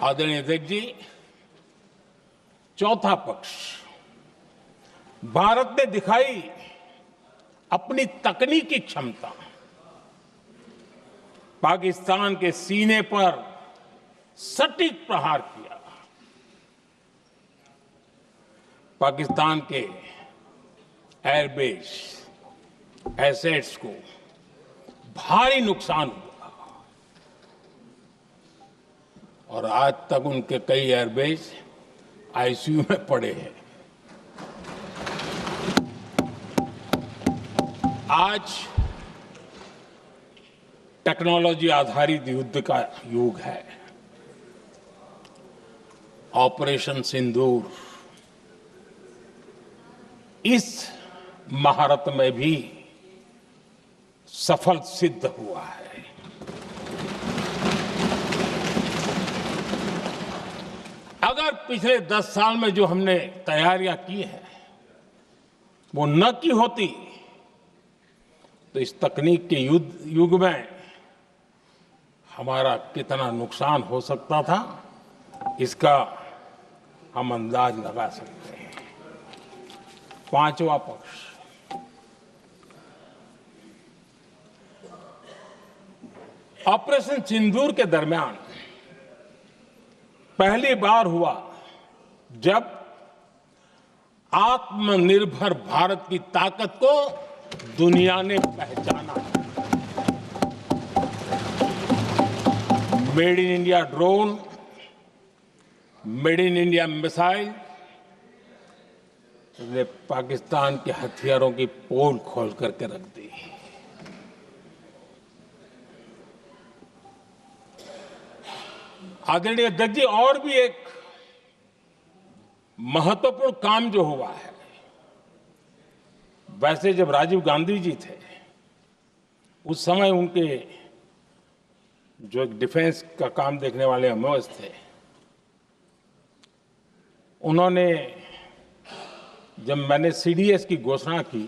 आदरणीय अध्यक्ष जी, चौथा पक्ष भारत ने दिखाई अपनी तकनीकी क्षमता। पाकिस्तान के सीने पर सटीक प्रहार किया। पाकिस्तान के एयरबेस एसेट्स को भारी नुकसान हुआ और आज तक उनके कई एयरबेस आईसीयू में पड़े हैं। आज टेक्नोलॉजी आधारित युद्ध का युग है। ऑपरेशन सिंदूर इस महारत में भी सफल सिद्ध हुआ है। अगर पिछले 10 साल में जो हमने तैयारियां की हैं वो न की होती तो इस तकनीक के युग में हमारा कितना नुकसान हो सकता था, इसका हम अंदाज लगा सकते हैं। पांचवा पक्ष ऑपरेशन सिंदूर के दरमियान पहली बार हुआ जब आत्मनिर्भर भारत की ताकत को दुनिया ने पहचाना। Made in India drone, made in India missile ने पाकिस्तान के हथियारों की पोल खोल करके रख दी। आदरणीय अध्यक्ष जी, और भी एक महत्वपूर्ण काम जो हुआ है, वैसे जब राजीव गांधी जी थे उस समय उनके जो एक डिफेंस का काम देखने वाले एमओएस थे, उन्होंने जब मैंने सीडीएस की घोषणा की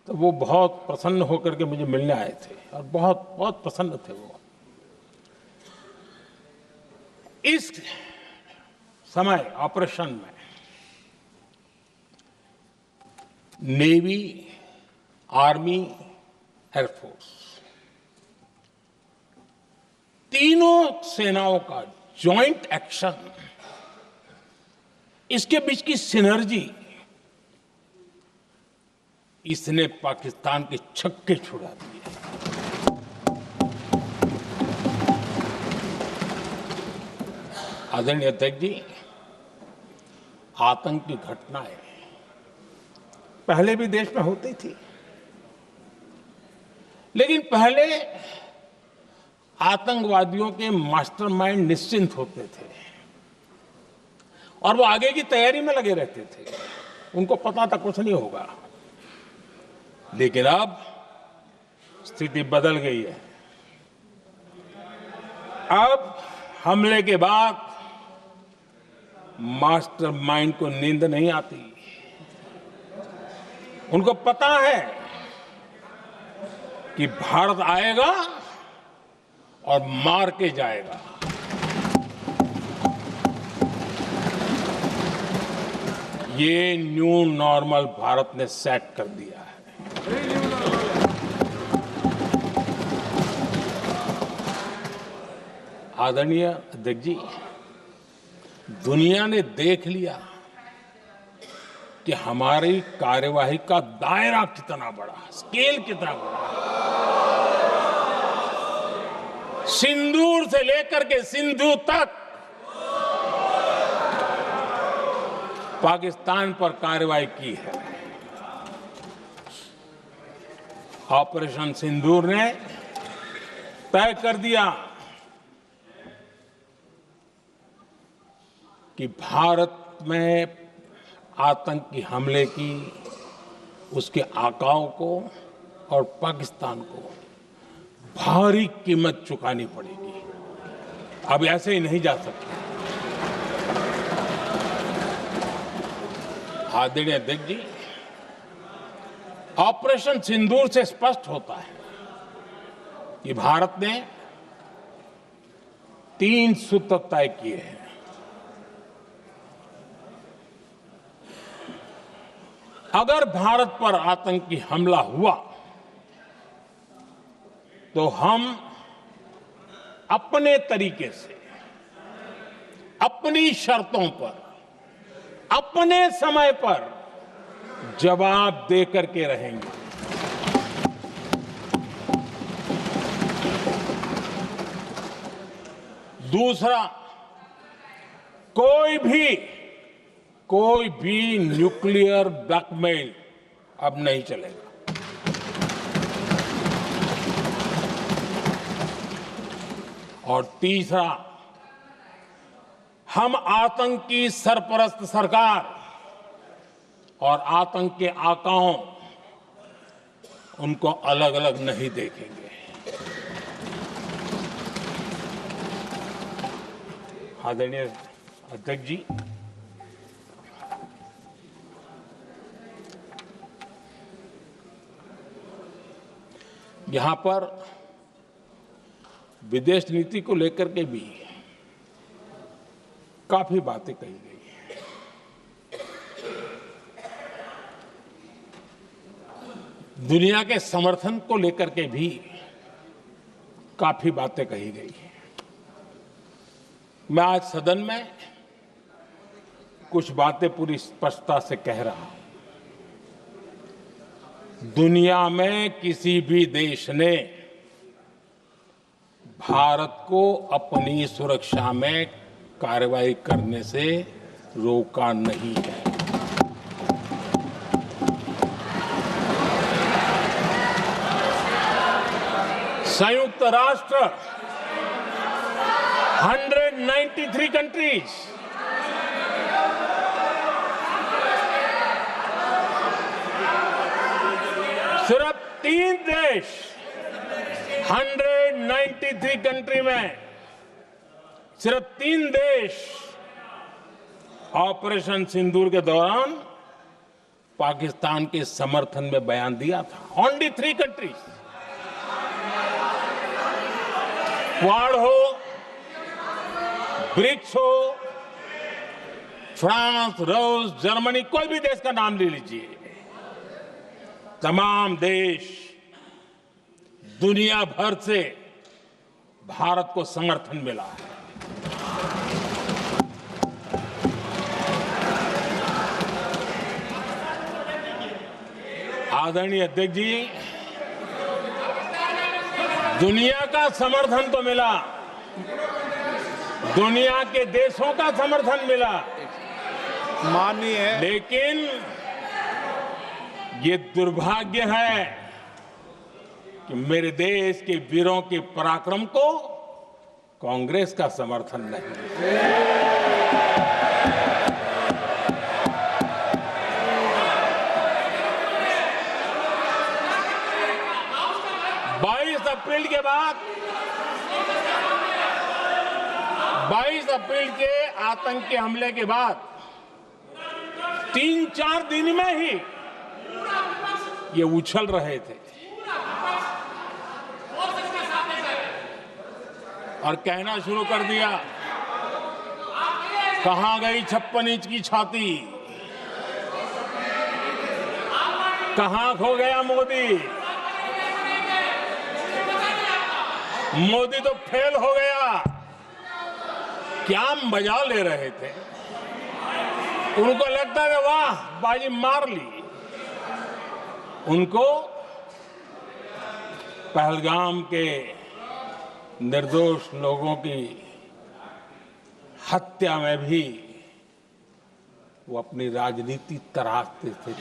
तो वो बहुत प्रसन्न होकर के मुझे मिलने आए थे और बहुत बहुत प्रसन्न थे वो। इस समय ऑपरेशन में नेवी, आर्मी, एयरफोर्स तीनों सेनाओं का जॉइंट एक्शन, इसके बीच की सिनर्जी, इसने पाकिस्तान के छक्के छुड़ा दिए। आदरणीय अध्यक्ष जी, आतंक की घटनाएं पहले भी देश में होती थी, लेकिन पहले आतंकवादियों के मास्टरमाइंड निश्चिंत होते थे और वो आगे की तैयारी में लगे रहते थे। उनको पता था कुछ नहीं होगा। लेकिन अब स्थिति बदल गई है। अब हमले के बाद मास्टरमाइंड को नींद नहीं आती। उनको पता है कि भारत आएगा और मार के जाएगा। ये न्यू नॉर्मल भारत ने सेट कर दिया है। आदरणीय अध्यक्ष जी, दुनिया ने देख लिया कि हमारी कार्यवाही का दायरा कितना बड़ा, स्केल कितना बड़ा। सिंदूर से लेकर के सिंधु तक पाकिस्तान पर कार्रवाई की है। ऑपरेशन सिंदूर ने तय कर दिया कि भारत में आतंकी हमले की, उसके आकाओं को और पाकिस्तान को भारी कीमत चुकानी पड़ेगी। अब ऐसे ही नहीं जा सकते। आदरणीय अध्यक्ष जी, ऑपरेशन सिंदूर से स्पष्ट होता है कि भारत ने 3 सूत्र तय किए हैं। अगर भारत पर आतंकी हमला हुआ तो हम अपने तरीके से, अपनी शर्तों पर, अपने समय पर जवाब दे करके रहेंगे। दूसरा, कोई भी न्यूक्लियर ब्लैकमेल अब नहीं चलेगा। और तीसरा, हम आतंक की सरपरस्त सरकार और आतंक के आकाओं उनको अलग अलग नहीं देखेंगे। आदरणीय अध्यक्ष जी, यहां पर विदेश नीति को लेकर के भी काफी बातें कही गई हैं। दुनिया के समर्थन को लेकर के भी काफी बातें कही गई हैं। मैं आज सदन में कुछ बातें पूरी स्पष्टता से कह रहा हूं। दुनिया में किसी भी देश ने भारत को अपनी सुरक्षा में कार्रवाई करने से रोका नहीं है। संयुक्त राष्ट्र 193 कंट्रीज, सिर्फ 3 देश 193 कंट्री में सिर्फ 3 देश ऑपरेशन सिंदूर के दौरान पाकिस्तान के समर्थन में बयान दिया था। Only 3 countries. क्वाड हो, ब्रिक्स हो, फ्रांस, रूस, जर्मनी, कोई भी देश का नाम ले लीजिए, तमाम देश दुनिया भर से भारत को समर्थन मिला है। आदरणीय अध्यक्ष जी, दुनिया का समर्थन तो मिला, दुनिया के देशों का समर्थन मिला, माननीय, लेकिन ये दुर्भाग्य है कि मेरे देश के वीरों के पराक्रम को कांग्रेस का समर्थन नहीं। 22 अप्रैल के बाद, 22 अप्रैल के आतंकी हमले के बाद 3-4 दिन में ही ये उछल रहे थे और कहना शुरू कर दिया, कहां गई 56 इंच की छाती, कहां खो गया मोदी, मोदी तो फेल हो गया। क्या मजा ले रहे थे। उनको लगता है वाह बाजी मार ली। उनको पहलगाम के निर्दोष लोगों की हत्या में भी वो अपनी राजनीति तराशते थे।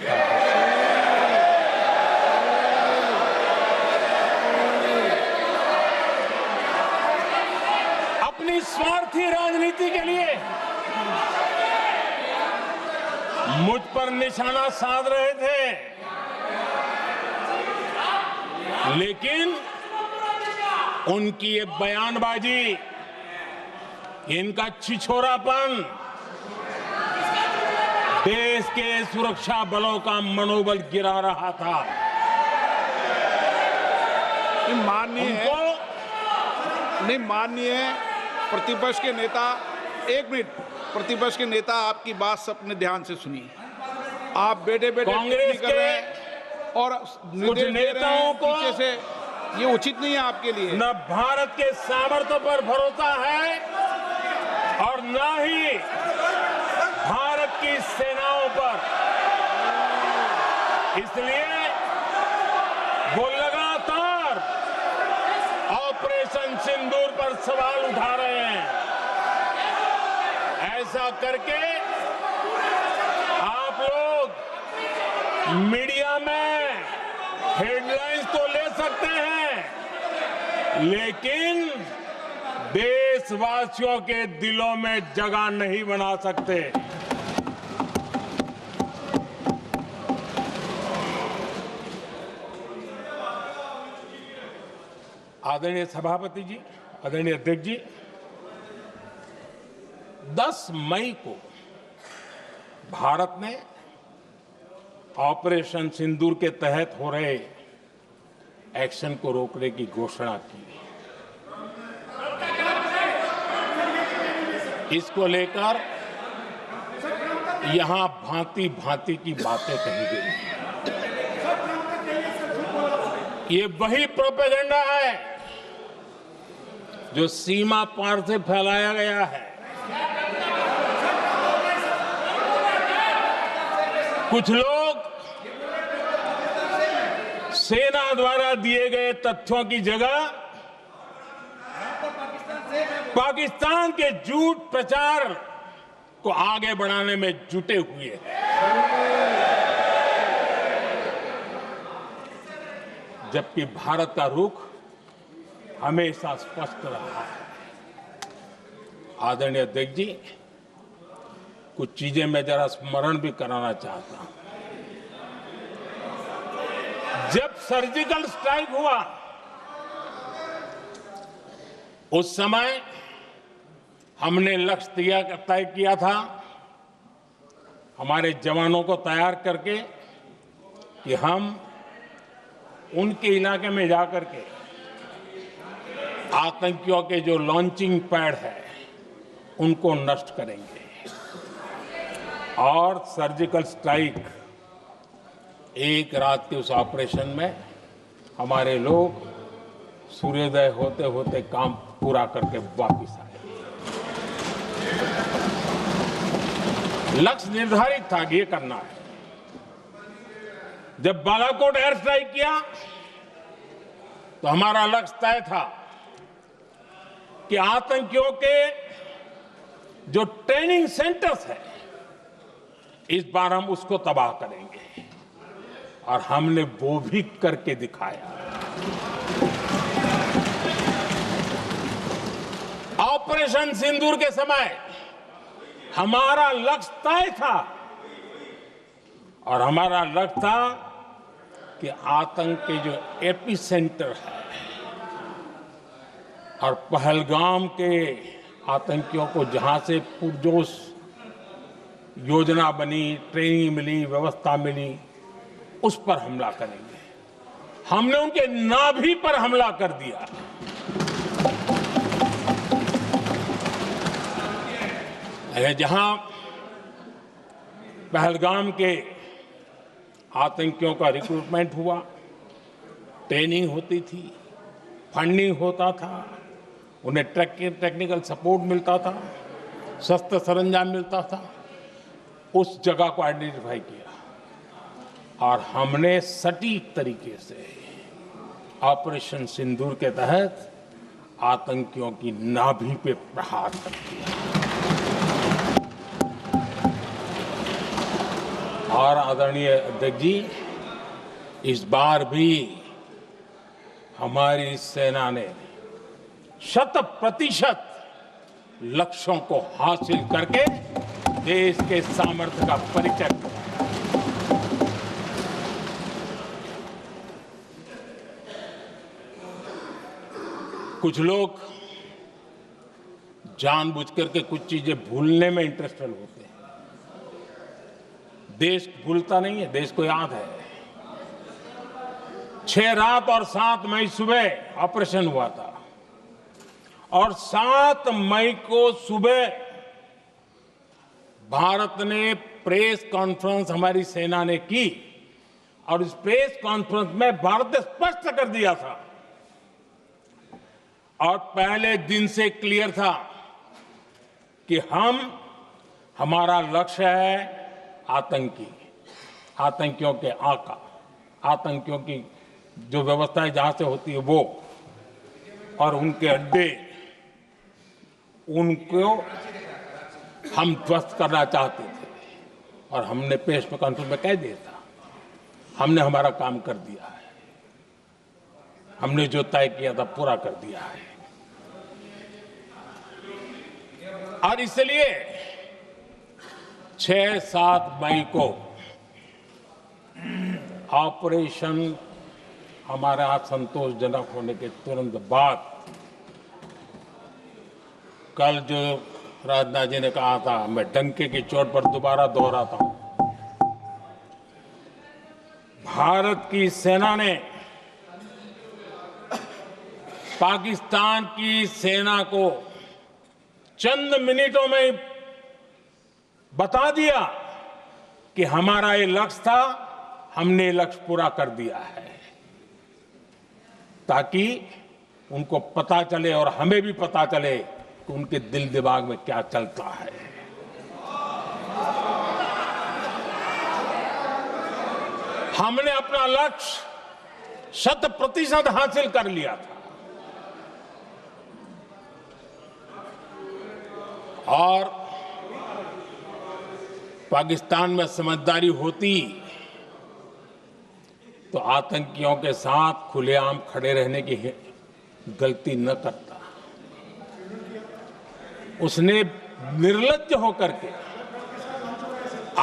अपनी स्वार्थी राजनीति के लिए मुझ पर निशाना साध रहे थे, लेकिन उनकी ये बयानबाजी, इनका छिछोरापन देश के सुरक्षा बलों का मनोबल गिरा रहा था। माननीय, नहीं माननीय, प्रतिपक्ष के नेता, एक मिनट, प्रतिपक्ष के नेता आपकी बात सबने ध्यान से सुनी। आप बेटे बेटे कांग्रेस कर रहे हैं और निर्देश दे रहे हैं नेताओं को पीछे से, ये उचित नहीं है आपके लिए। न भारत के सामर्थ्य पर भरोसा है और न ही भारत की सेनाओं पर। इसलिए वो लगातार ऑपरेशन सिंदूर पर सवाल उठा रहे हैं। ऐसा करके आप लोग मीडिया में हेडलाइंस तो ले सकते हैं, लेकिन देशवासियों के दिलों में जगह नहीं बना सकते। आदरणीय सभापति जी, आदरणीय अध्यक्ष जी, 10 मई को भारत ने ऑपरेशन सिंदूर के तहत हो रहे एक्शन को रोकने की घोषणा की। इसको लेकर यहां भांति भांति की बातें कही गई। ये वही प्रोपेगेंडा है जो सीमा पार से फैलाया गया है। कुछ लोग सेना द्वारा दिए गए तथ्यों की जगह पाकिस्तान के झूठ प्रचार को आगे बढ़ाने में जुटे हुए हैं। जबकि भारत का रुख हमेशा स्पष्ट रहा है। आदरणीय अध्यक्ष जी, कुछ चीजें मैं जरा स्मरण भी कराना चाहता हूं। जब सर्जिकल स्ट्राइक हुआ उस समय हमने लक्ष्य तय किया था, हमारे जवानों को तैयार करके, कि हम उनके इलाके में जाकर के आतंकियों के जो लॉन्चिंग पैड है उनको नष्ट करेंगे। और सर्जिकल स्ट्राइक, एक रात के उस ऑपरेशन में हमारे लोग सूर्योदय होते होते काम पूरा करके वापस आए। लक्ष्य निर्धारित था कि ये करना है। जब बालाकोट एयर स्ट्राइक किया तो हमारा लक्ष्य तय था कि आतंकियों के जो ट्रेनिंग सेंटर्स है, इस बार हम उसको तबाह करेंगे, और हमने वो भी करके दिखाया। ऑपरेशन सिंदूर के समय हमारा लक्ष्य तय था, और हमारा लक्ष्य था कि आतंक के जो एपी सेंटर है और पहलगाम के आतंकियों को जहां से पुरजोश योजना बनी, ट्रेनिंग मिली, व्यवस्था मिली, उस पर हमला करेंगे। हमने उनके नाभि पर हमला कर दिया। जहां पहलगाम के आतंकियों का रिक्रूटमेंट हुआ, ट्रेनिंग होती थी, फंडिंग होता था, उन्हें टेक्निकल सपोर्ट मिलता था, शस्त्र सरंजाम मिलता था, उस जगह को आइडेंटिफाई किया और हमने सटीक तरीके से ऑपरेशन सिंदूर के तहत आतंकियों की नाभि पे प्रहार कर दिया। और आदरणीय अध्यक्ष जी, इस बार भी हमारी सेना ने 100% लक्ष्यों को हासिल करके देश के सामर्थ्य का परिचय दिया। कुछ लोग जानबूझ करके कुछ चीजें भूलने में इंटरेस्टेड होते हैं। देश भूलता नहीं है, देश को याद है। 6 रात और 7 मई सुबह ऑपरेशन हुआ था और 7 मई को सुबह भारत ने प्रेस कॉन्फ्रेंस हमारी सेना ने की और इस प्रेस कॉन्फ्रेंस में भारत ने स्पष्ट कर दिया था और पहले दिन से क्लियर था कि हमारा लक्ष्य है आतंकियों के आका, आतंकियों की जो व्यवस्थाएं जहां से होती है वो और उनके अड्डे, उनको हम ध्वस्त करना चाहते थे और हमने प्रेस कॉन्फ्रेंस में कह दिया था, हमने हमारा काम कर दिया है, हमने जो तय किया था पूरा कर दिया है। और इसलिए 6-7 मई को ऑपरेशन हमारे यहां संतोषजनक होने के तुरंत बाद कल जो राजनाथ जी ने कहा था, मैं डंके की चोट पर दोबारा दोहराता हूं, भारत की सेना ने पाकिस्तान की सेना को चंद मिनटों में बता दिया कि हमारा ये लक्ष्य था, हमने ये लक्ष्य पूरा कर दिया है, ताकि उनको पता चले और हमें भी पता चले कि उनके दिल दिमाग में क्या चलता है। हमने अपना लक्ष्य 100% हासिल कर लिया था और पाकिस्तान में समझदारी होती तो आतंकियों के साथ खुलेआम खड़े रहने की गलती न करता। उसने निर्लज्ज होकर के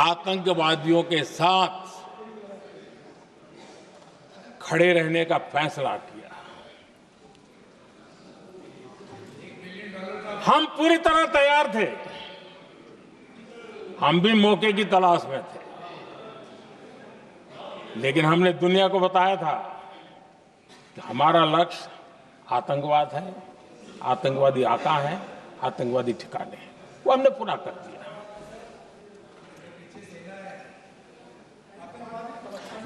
आतंकवादियों के साथ खड़े रहने का फैसला किया। हम पूरी तरह तैयार थे, हम भी मौके की तलाश में थे, लेकिन हमने दुनिया को बताया था कि हमारा लक्ष्य आतंकवाद है, आतंकवादी आका है, आतंकवादी ठिकाने हैं, वो हमने पूरा कर दिया।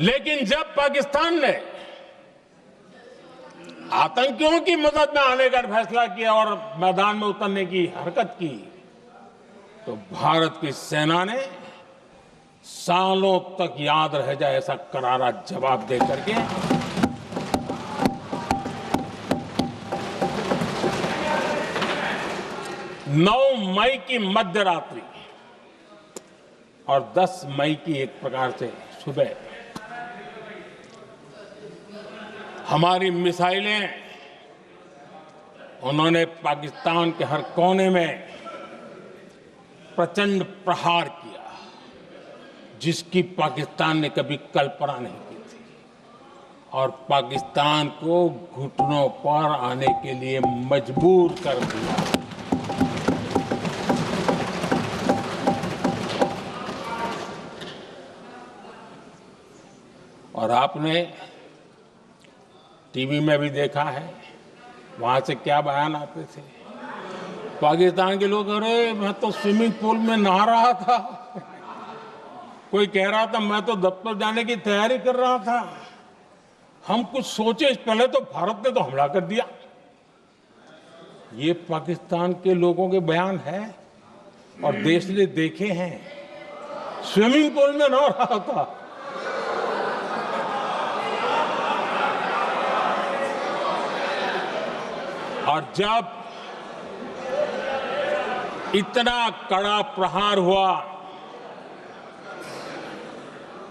लेकिन जब पाकिस्तान ने आतंकियों की मदद में आने का फैसला किया और मैदान में उतरने की हरकत की, तो भारत की सेना ने सालों तक याद रह जाए ऐसा करारा जवाब दे करके 9 मई की मध्यरात्रि और 10 मई की एक प्रकार से सुबह हमारी मिसाइलें उन्होंने पाकिस्तान के हर कोने में प्रचंड प्रहार किया, जिसकी पाकिस्तान ने कभी कल्पना नहीं की थी और पाकिस्तान को घुटनों पर आने के लिए मजबूर कर दिया। और आपने टीवी में भी देखा है, वहां से क्या बयान आते थे। पाकिस्तान के लोग, अरे मैं तो स्विमिंग पूल में नहा रहा था, कोई कह रहा था मैं तो दफ्तर जाने की तैयारी कर रहा था, हम कुछ सोचे पहले तो भारत ने तो हमला कर दिया। ये पाकिस्तान के लोगों के बयान है और देश ने देखे हैं। स्विमिंग पूल में नहा रहा था। और जब इतना कड़ा प्रहार हुआ,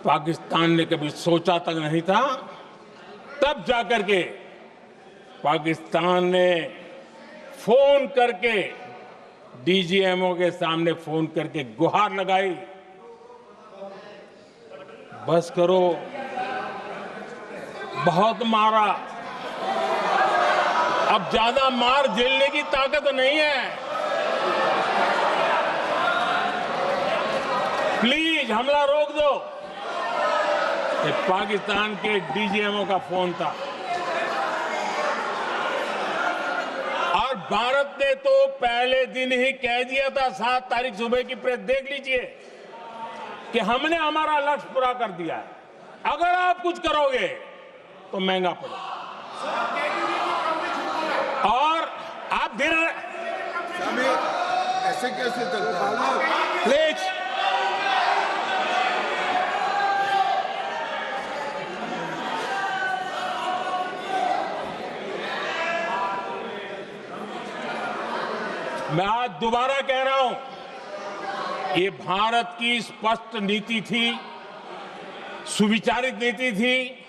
पाकिस्तान ने कभी सोचा तक नहीं था, तब जाकर के पाकिस्तान ने फोन करके डीजीएमओ के सामने फोन करके गुहार लगाई, बस करो, बहुत मारा, अब ज्यादा मार झेलने की ताकत नहीं है, प्लीज हमला रोक दो। ये पाकिस्तान के डीजीएमओ का फोन था और भारत ने तो पहले दिन ही कह दिया था, 7 तारीख सुबह की प्रेस देख लीजिए, कि हमने हमारा लक्ष्य पूरा कर दिया है। अगर आप कुछ करोगे तो महंगा पड़ेगा। और आप धीरे ऐसे कैसे चलता है? प्लीज, मैं आज दोबारा कह रहा हूं, ये भारत की स्पष्ट नीति थी, सुविचारित नीति थी,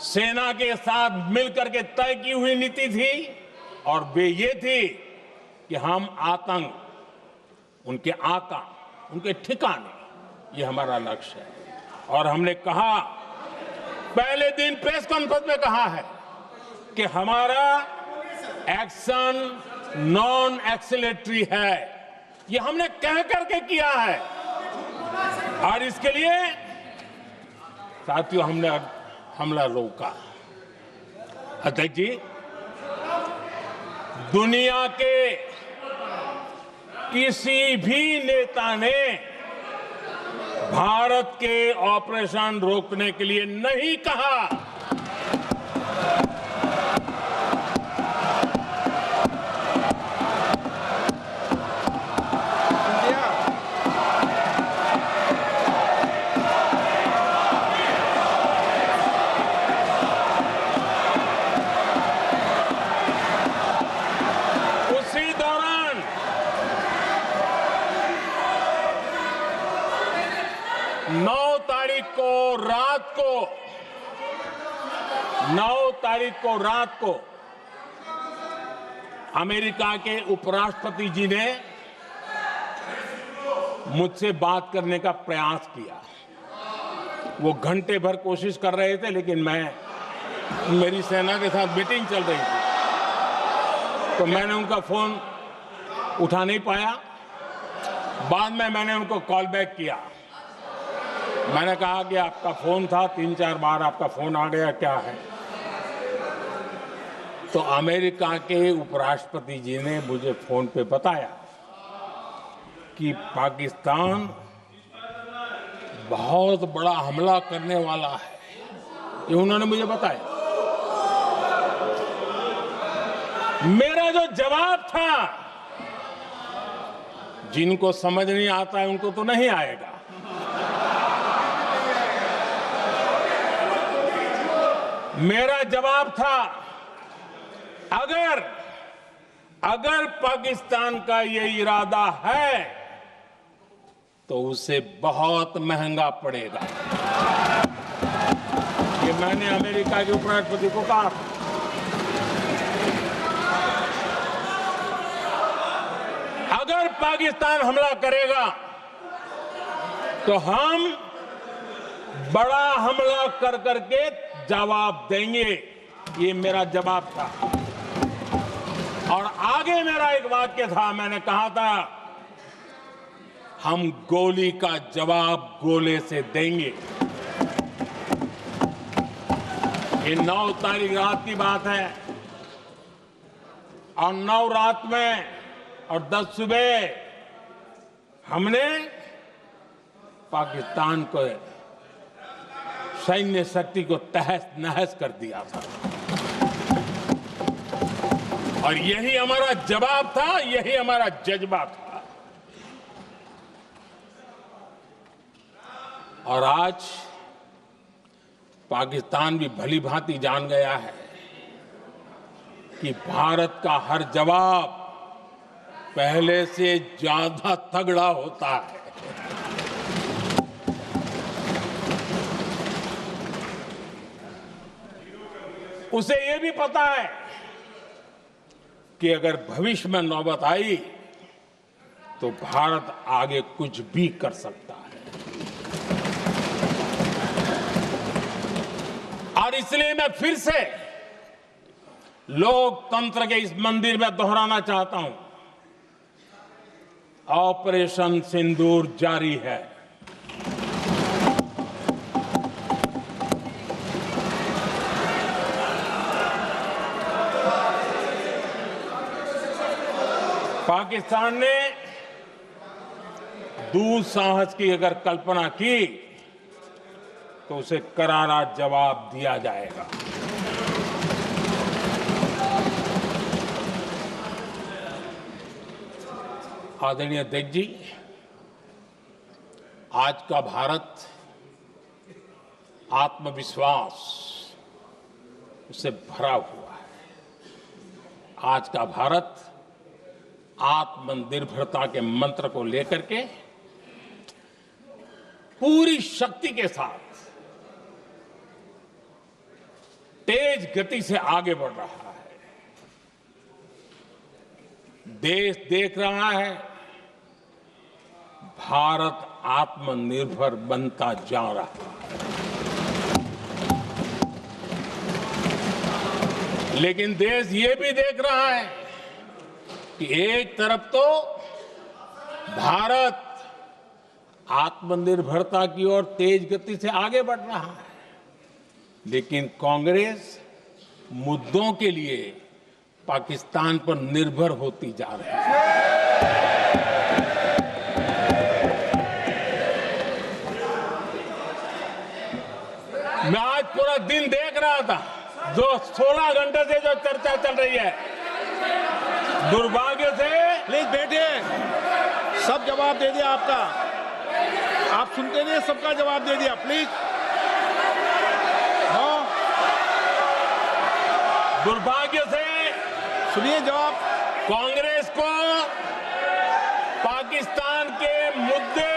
सेना के साथ मिलकर के तय की हुई नीति थी, और वे ये थी कि हम आतंक, उनके आका, उनके ठिकाने, ये हमारा लक्ष्य है। और हमने कहा, पहले दिन प्रेस कॉन्फ्रेंस में कहा है कि हमारा एक्शन नॉन एक्सीलेटरी है। ये हमने कह करके किया है, और इसके लिए साथियों हमने हमला रोका। अध्यक्ष जी, दुनिया के किसी भी नेता ने भारत के ऑपरेशन रोकने के लिए नहीं कहा। उसी दौरान 9 तारीख को रात को अमेरिका के उपराष्ट्रपति जी ने मुझसे बात करने का प्रयास किया। वो घंटे भर कोशिश कर रहे थे, लेकिन मेरी सेना के साथ मीटिंग चल रही थी, तो मैंने उनका फोन उठा नहीं पाया। बाद में मैंने उनको कॉल बैक किया। मैंने कहा कि आपका फोन था, 3-4 बार आपका फोन आ गया, क्या है? तो अमेरिका के उपराष्ट्रपति जी ने मुझे फोन पे बताया कि पाकिस्तान बहुत बड़ा हमला करने वाला है, ये उन्होंने मुझे बताया। मेरा जो जवाब था, जिनको समझ नहीं आता है उनको तो नहीं आएगा, मेरा जवाब था, अगर पाकिस्तान का ये इरादा है तो उसे बहुत महंगा पड़ेगा। ये मैंने अमेरिका के उपराष्ट्रपति को कहा। अगर पाकिस्तान हमला करेगा तो हम बड़ा हमला कर करके जवाब देंगे, ये मेरा जवाब था। और आगे मेरा एक वाक्य था, मैंने कहा था, हम गोली का जवाब गोले से देंगे। ये 9 तारीख रात की बात है, और 9 रात में और 10 सुबह हमने पाकिस्तान को, सैन्य शक्ति को तहस नहस कर दिया था। और यही हमारा जवाब था, यही हमारा जज्बा था। और आज पाकिस्तान भी भली भांति जान गया है कि भारत का हर जवाब पहले से ज्यादा तगड़ा होता है। उसे यह भी पता है कि अगर भविष्य में नौबत आई तो भारत आगे कुछ भी कर सकता है। और इसलिए मैं फिर से लोकतंत्र के इस मंदिर में दोहराना चाहता हूं, ऑपरेशन सिंदूर जारी है। पाकिस्तान ने दुस्साहस की अगर कल्पना की तो उसे करारा जवाब दिया जाएगा। आदरणीय अध्यक्ष जी, आज का भारत आत्मविश्वास से भरा हुआ है। आज का भारत आत्मनिर्भरता के मंत्र को लेकर के पूरी शक्ति के साथ तेज गति से आगे बढ़ रहा है। देश देख रहा है भारत आत्मनिर्भर बनता जा रहा है। लेकिन देश ये भी देख रहा है कि एक तरफ तो भारत आत्मनिर्भरता की ओर तेज गति से आगे बढ़ रहा है, लेकिन कांग्रेस मुद्दों के लिए पाकिस्तान पर निर्भर होती जा रही है। मैं आज पूरा दिन देख रहा था, जो 16 घंटे से जो चर्चा चल रही है, दुर्भाग्य से। प्लीज बैठिए, सब जवाब दे दिया आपका, आप सुनते नहीं, सबका जवाब दे दिया। प्लीज दुर्भाग्य से सुनिए जवाब। कांग्रेस को पाकिस्तान के मुद्दे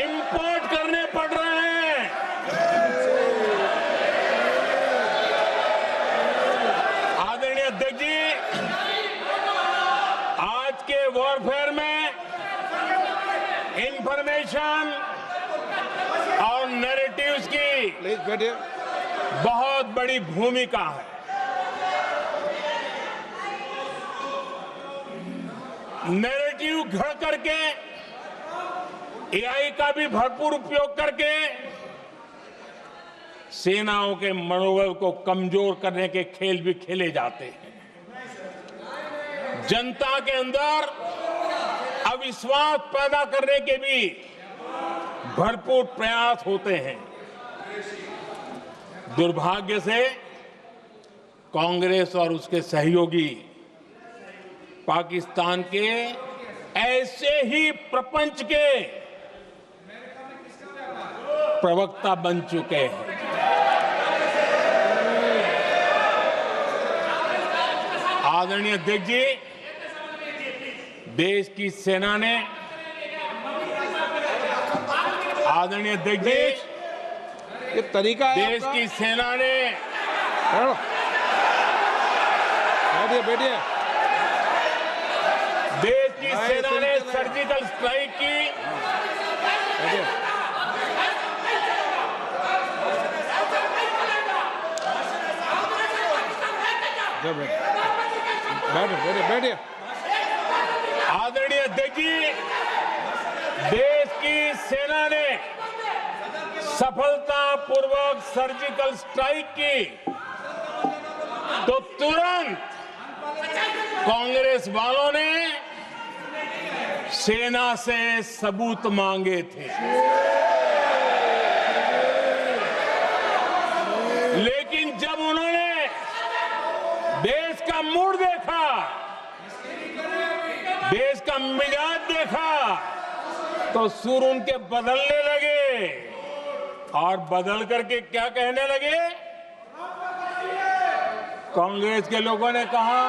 इंपोर्ट करने पड़ रहे हैं। आदरणीय अध्यक्ष जी, आज के वॉरफेयर में इंफॉर्मेशन और नैरेटिव्स की प्लीज बैठिए। बहुत बड़ी भूमिका है। नैरेटिव घड़ करके, एआई का भी भरपूर उपयोग करके सेनाओं के मनोबल को कमजोर करने के खेल भी खेले जाते हैं। जनता के अंदर अविश्वास पैदा करने के भी भरपूर प्रयास होते हैं। दुर्भाग्य से कांग्रेस और उसके सहयोगी पाकिस्तान के ऐसे ही प्रपंच के प्रवक्ता बन चुके हैं। आदरणीय अध्यक्ष जी, देश की सेना ने, आदरणीय अध्यक्ष जी, ये तरीका है देश आपका? की सेना ने, बैठिए बैठिए। देश की सेना ने सर्जिकल स्ट्राइक की। बैठिए। बैठिए बैठिए। आदरणीय अध्यक्ष जी, देश की सेना ने सफलतापूर्वक सर्जिकल स्ट्राइक की तो तुरंत कांग्रेस वालों ने सेना से सबूत मांगे थे। लेकिन जब उन्होंने देश का मूड देखा, देश का मिजाज देखा, तो सुर उनके बदलने लगे और बदल करके क्या कहने लगे? कांग्रेस के लोगों ने कहा,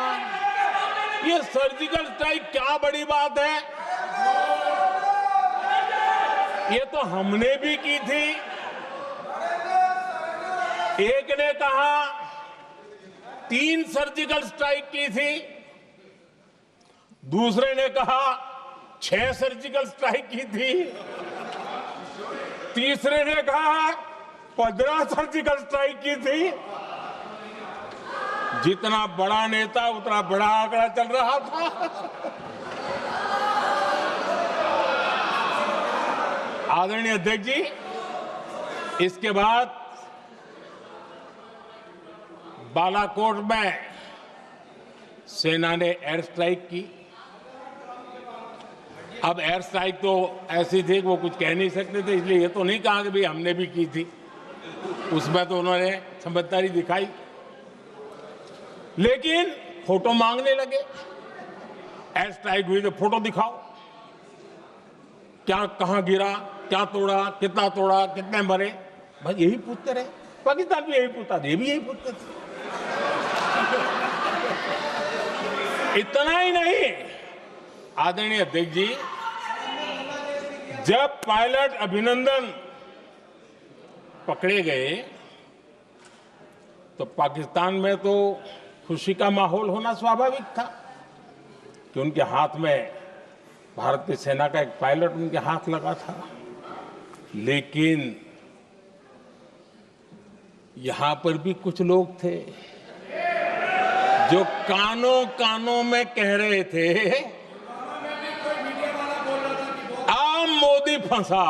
ये सर्जिकल स्ट्राइक क्या बड़ी बात है, ये तो हमने भी की थी। एक ने कहा 3 सर्जिकल स्ट्राइक की थी, दूसरे ने कहा 6 सर्जिकल स्ट्राइक की थी, तीसरे ने कहा 15 सर्जिकल स्ट्राइक की थी। जितना बड़ा नेता उतना बड़ा आंकड़ा चल रहा था। आदरणीय अध्यक्ष जी, इसके बाद बालाकोट में सेना ने एयर स्ट्राइक की। अब एयर स्ट्राइक तो ऐसी थी कि वो कुछ कह नहीं सकते थे, इसलिए ये तो नहीं कहा कि भाई हमने भी की थी। उसमें तो उन्होंने समझदारी दिखाई, लेकिन फोटो मांगने लगे। एयर स्ट्राइक हुई तो फोटो दिखाओ, क्या कहां गिरा, क्या तोड़ा, कितने मरे, बस यही पूछते रहे। पाकिस्तान भी यही पूछता था, ये भी यही पूछते थे। इतना ही नहीं, आदरणीय अध्यक्ष जी, जब पायलट अभिनंदन पकड़े गए तो पाकिस्तान में तो खुशी का माहौल होना स्वाभाविक था कि उनके हाथ में भारतीय सेना का एक पायलट उनके हाथ लगा था। लेकिन यहां पर भी कुछ लोग थे जो कानों कानों में कह रहे थे, अब मोदी फंसा,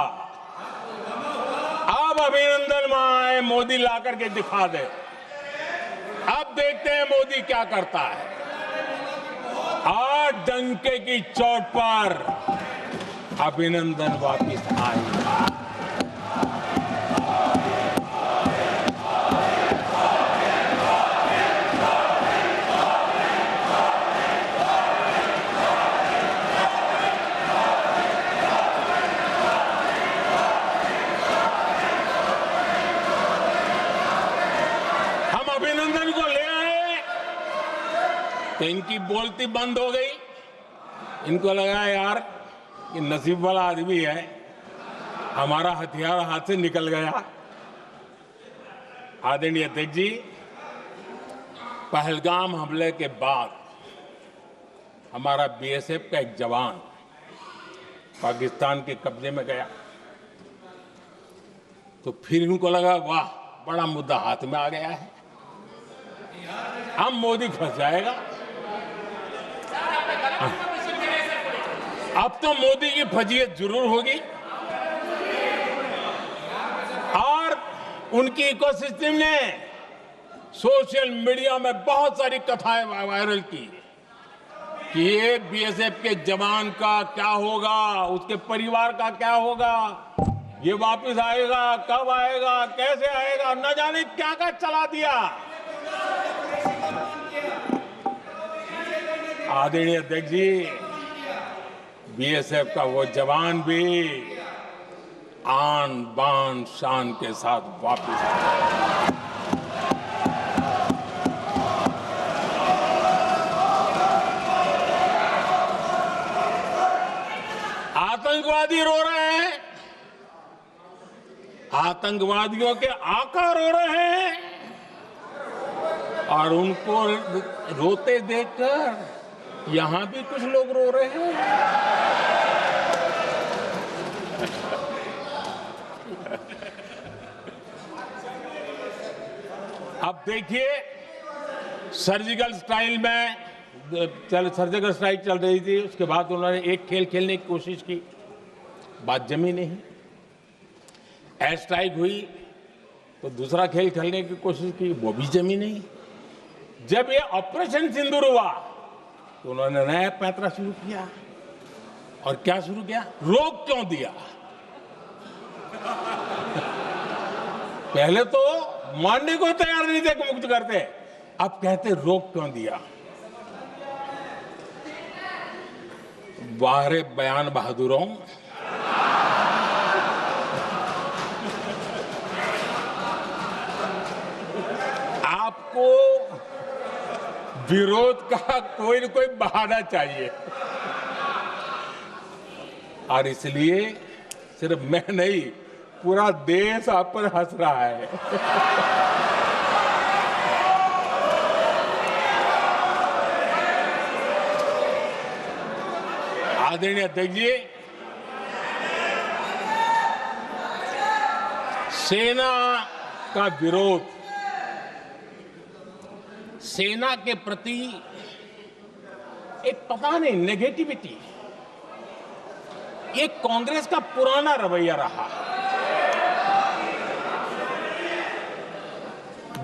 अब अभिनंदन वहां आए, मोदी ला करके दिखा दे, अब देखते हैं मोदी क्या करता है। आज डंके की चोट पर अभिनंदन वापिस आए। अभिनंदन को ले आए तो इनकी बोलती बंद हो गई। इनको लगा यार कि नसीब वाला आदमी है, हमारा हथियार हाथ से निकल गया। आदरणीय अध्यक्ष जी, पहलगाम हमले के बाद हमारा बीएसएफ का एक जवान पाकिस्तान के कब्जे में गया तो फिर इनको लगा वाह, बड़ा मुद्दा हाथ में आ गया है, अब मोदी फंस जाएगा। अब तो मोदी की फजीयत जरूर होगी। और उनकी इकोसिस्टम ने सोशल मीडिया में बहुत सारी कथाएं वायरल की कि ये बीएसएफ के जवान का क्या होगा, उसके परिवार का क्या होगा, ये वापस आएगा, कब आएगा, कैसे आएगा, न जाने क्या क्या चला दिया। आदरणीय अध्यक्ष जी, बीएसएफ का वो जवान भी आन बान शान के साथ वापस आया। आतंकवादी रो रहे हैं, आतंकवादियों के आका रो रहे हैं, और उनको रोते देखकर यहां भी कुछ लोग रो रहे हैं। अब देखिए, सर्जिकल स्ट्राइक चल रही थी, उसके बाद उन्होंने एक खेल खेलने की कोशिश की, बात जमी नहीं। एयर स्ट्राइक हुई तो दूसरा खेल खेलने की कोशिश की, वो भी जमी नहीं। जब ये ऑपरेशन सिंदूर हुआ तो उन्होंने नया पैंतरा शुरू किया। और क्या शुरू किया? रोक क्यों दिया? पहले तो मानने को तैयार नहीं थे कि मुक्त करते, अब कहते रोक क्यों दिया। वाह रे बयान बहादुरों, आपको विरोध का कोई न कोई बहाना चाहिए, और इसलिए सिर्फ मैं नहीं, पूरा देश आप पर हंस रहा है। आदरणीय अध्यक्ष जी, सेना का विरोध, सेना के प्रति एक पता नहीं नेगेटिविटी, ये कांग्रेस का पुराना रवैया रहा।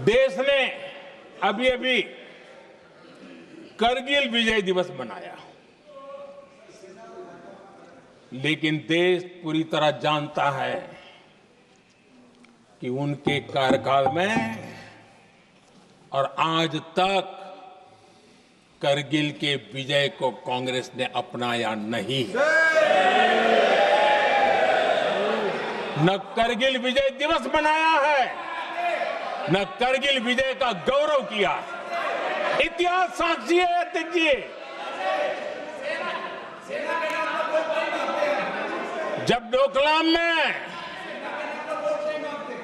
देश ने अभी अभी करगिल विजय दिवस मनाया। लेकिन देश पूरी तरह जानता है कि उनके कार्यकाल में और आज तक करगिल के विजय को कांग्रेस ने अपनाया नहीं। न करगिल विजय दिवस मनाया है, न करगिल विजय का गौरव किया। इतिहास साक्षी है। देखिए, जब डोकलाम में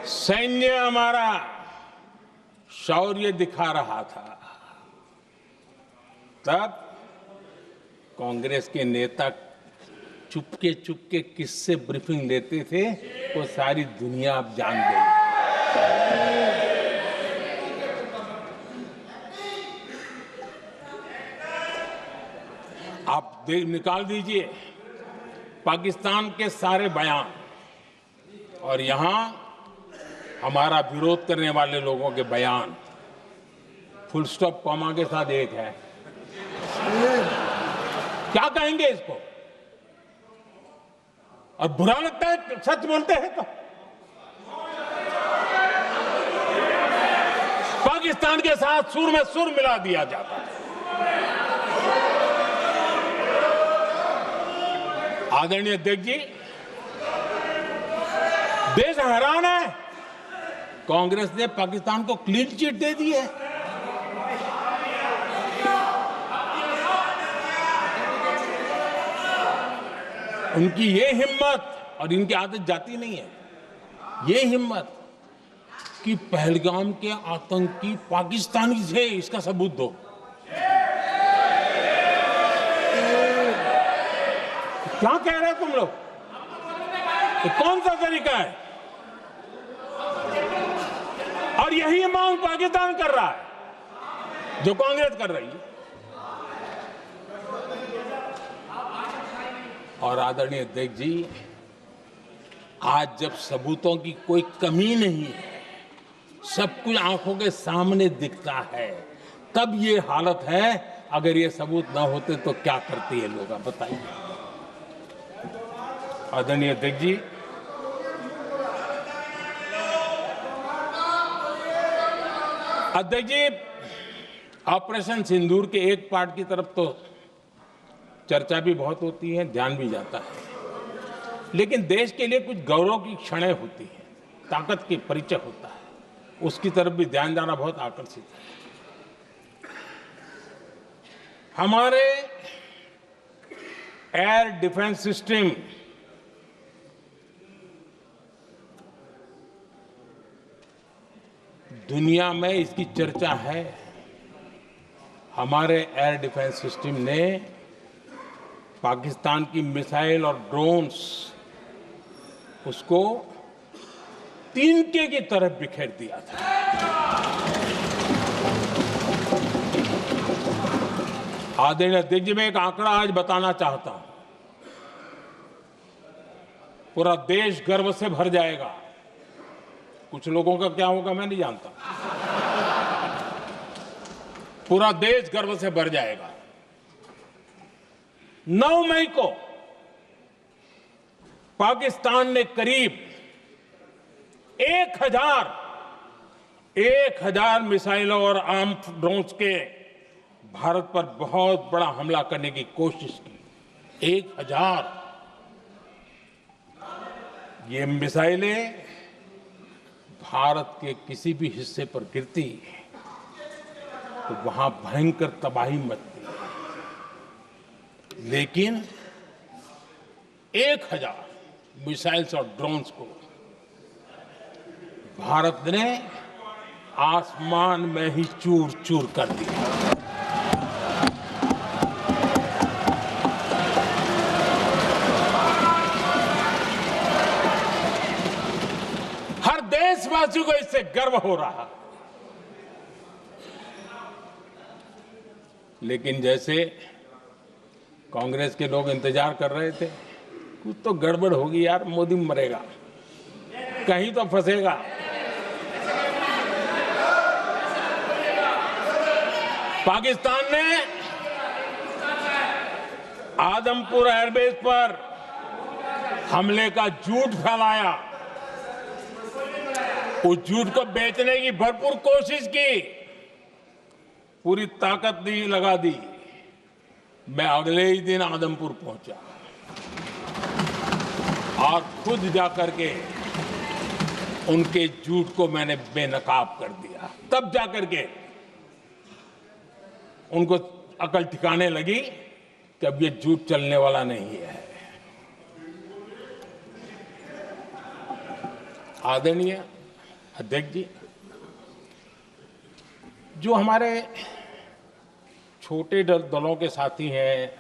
सैन्य हमारा शौर्य दिखा रहा था, तब कांग्रेस के नेता चुपके चुपके किससे ब्रीफिंग लेते थे वो सारी दुनिया अब जान गई। आप निकाल दीजिए पाकिस्तान के सारे बयान और यहां हमारा विरोध करने वाले लोगों के बयान, फुल स्टॉप कॉमा के साथ एक है। क्या कहेंगे इसको? और बुरा लगता है सच बोलते हैं तो। पाकिस्तान के साथ सुर में सुर मिला दिया जाता है। आदरणीय अध्यक्ष जी, देश हैरान है। कांग्रेस ने पाकिस्तान को क्लीन चिट दे दी है। उनकी ये हिम्मत, और इनकी आदत जाती नहीं है, ये हिम्मत कि पहलगाम के आतंकी पाकिस्तानी थे, इसका सबूत दो। क्या कह रहे हो तुम लोग? तो कौन सा तरीका है? और यही मांग पाकिस्तान कर रहा है जो कांग्रेस कर रही है। और आदरणीय अध्यक्ष जी, आज जब सबूतों की कोई कमी नहीं है, सब कुछ आंखों के सामने दिखता है, तब ये हालत है। अगर ये सबूत ना होते तो क्या करती है लोग, आप बताइए। आदरणीय अध्यक्ष जी, ऑपरेशन सिंदूर के एक पार्ट की तरफ तो चर्चा भी बहुत होती है, ध्यान भी जाता है, लेकिन देश के लिए कुछ गौरव की क्षणें होती हैं, ताकत की परिचय होता है, उसकी तरफ भी ध्यान जाना बहुत आकर्षित है। हमारे एयर डिफेंस सिस्टम दुनिया में इसकी चर्चा है। हमारे एयर डिफेंस सिस्टम ने पाकिस्तान की मिसाइल और ड्रोन्स उसको तिनके की तरफ बिखेर दिया था। आदरणीय अध्यक्ष जी, मैं एक आंकड़ा आज बताना चाहता हूं, पूरा देश गर्व से भर जाएगा। कुछ लोगों का क्या होगा मैं नहीं जानता, पूरा देश गर्व से भर जाएगा। 9 मई को पाकिस्तान ने करीब 1000 मिसाइलों और आर्म्ड ड्रोन्स के भारत पर बहुत बड़ा हमला करने की कोशिश की। 1000 ये मिसाइलें भारत के किसी भी हिस्से पर गिरती तो वहां भयंकर तबाही मचती, लेकिन 1000 मिसाइल्स और ड्रोन्स को भारत ने आसमान में ही चूर चूर कर दिया। हर देशवासी को इससे गर्व हो रहा। लेकिन जैसे कांग्रेस के लोग इंतजार कर रहे थे, कुछ तो गड़बड़ होगी यार, मोदी मरेगा, कहीं तो फंसेगा। पाकिस्तान ने आदमपुर एयरबेस पर हमले का झूठ फैलाया, उस झूठ को बेचने की भरपूर कोशिश की, पूरी ताकत लगा दी। मैं अगले ही दिन आदमपुर पहुंचा और खुद जाकर के उनके झूठ को मैंने बेनकाब कर दिया। तब जाकर के उनको अकल ठिकाने लगी कि अब ये झूठ चलने वाला नहीं है। आदरणीय अध्यक्ष जी, जो हमारे छोटे दलों के साथी हैं,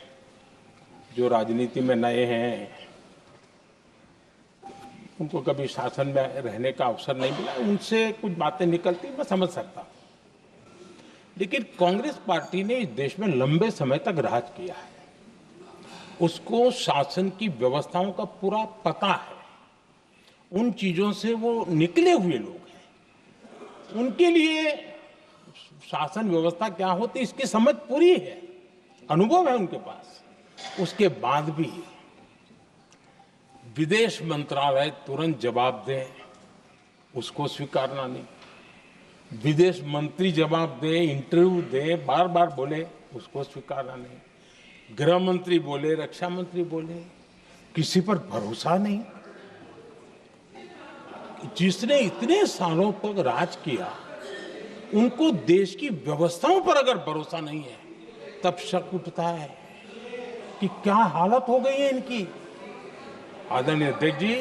जो राजनीति में नए हैं, उनको कभी शासन में रहने का अवसर नहीं मिला, उनसे कुछ बातें निकलती मैं समझ सकता हूं। लेकिन कांग्रेस पार्टी ने इस देश में लंबे समय तक राज किया है, उसको शासन की व्यवस्थाओं का पूरा पता है, उन चीजों से वो निकले हुए लोग हैं, उनके लिए शासन व्यवस्था क्या होती इसकी समझ पूरी है, अनुभव है उनके पास। उसके बाद भी विदेश मंत्रालय तुरंत जवाब दे, उसको स्वीकारना नहीं। विदेश मंत्री जवाब दे, इंटरव्यू दे, बार बार बोले, उसको स्वीकारना नहीं। गृह मंत्री बोले, रक्षा मंत्री बोले, किसी पर भरोसा नहीं। जिसने इतने सालों तक राज किया, उनको देश की व्यवस्थाओं पर अगर भरोसा नहीं है, तब शक उठता है कि क्या हालत हो गई है इनकी। आदरणीय अध्यक्ष जी,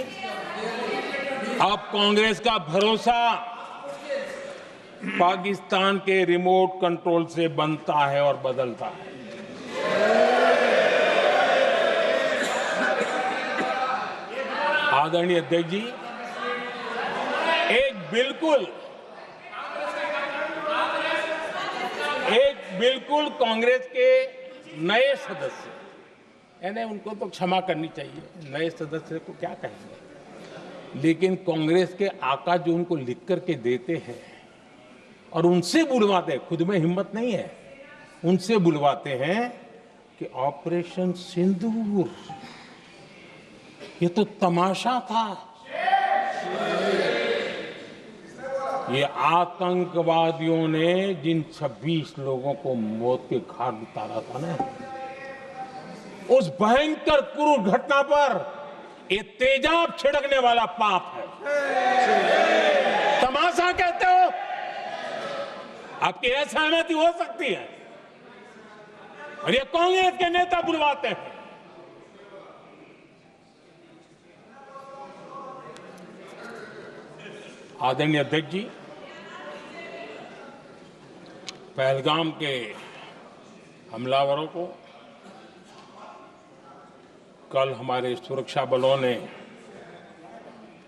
अब कांग्रेस का भरोसा पाकिस्तान के रिमोट कंट्रोल से बनता है और बदलता है। आदरणीय अध्यक्ष जी, एक बिल्कुल कांग्रेस के नए सदस्य, यानी उनको तो क्षमा करनी चाहिए, नए सदस्य को क्या कहेंगे, लेकिन कांग्रेस के आका जो उनको लिख करके देते हैं और उनसे बुलवाते हैं, खुद में हिम्मत नहीं है, उनसे बुलवाते हैं कि ऑपरेशन सिंदूर ये तो तमाशा था, ये आतंकवादियों ने जिन 26 लोगों को मौत के घाट उतारा था ना, उस भयंकर क्रूर घटना पर ये तेजाब छिड़कने वाला पाप है। तमाशा कहते हो? आपकी असहमति हो सकती है, और ये कांग्रेस के नेता बुलवाते हैं। आदरणीय अध्यक्ष जी, पहलगाम के हमलावरों को कल हमारे सुरक्षा बलों ने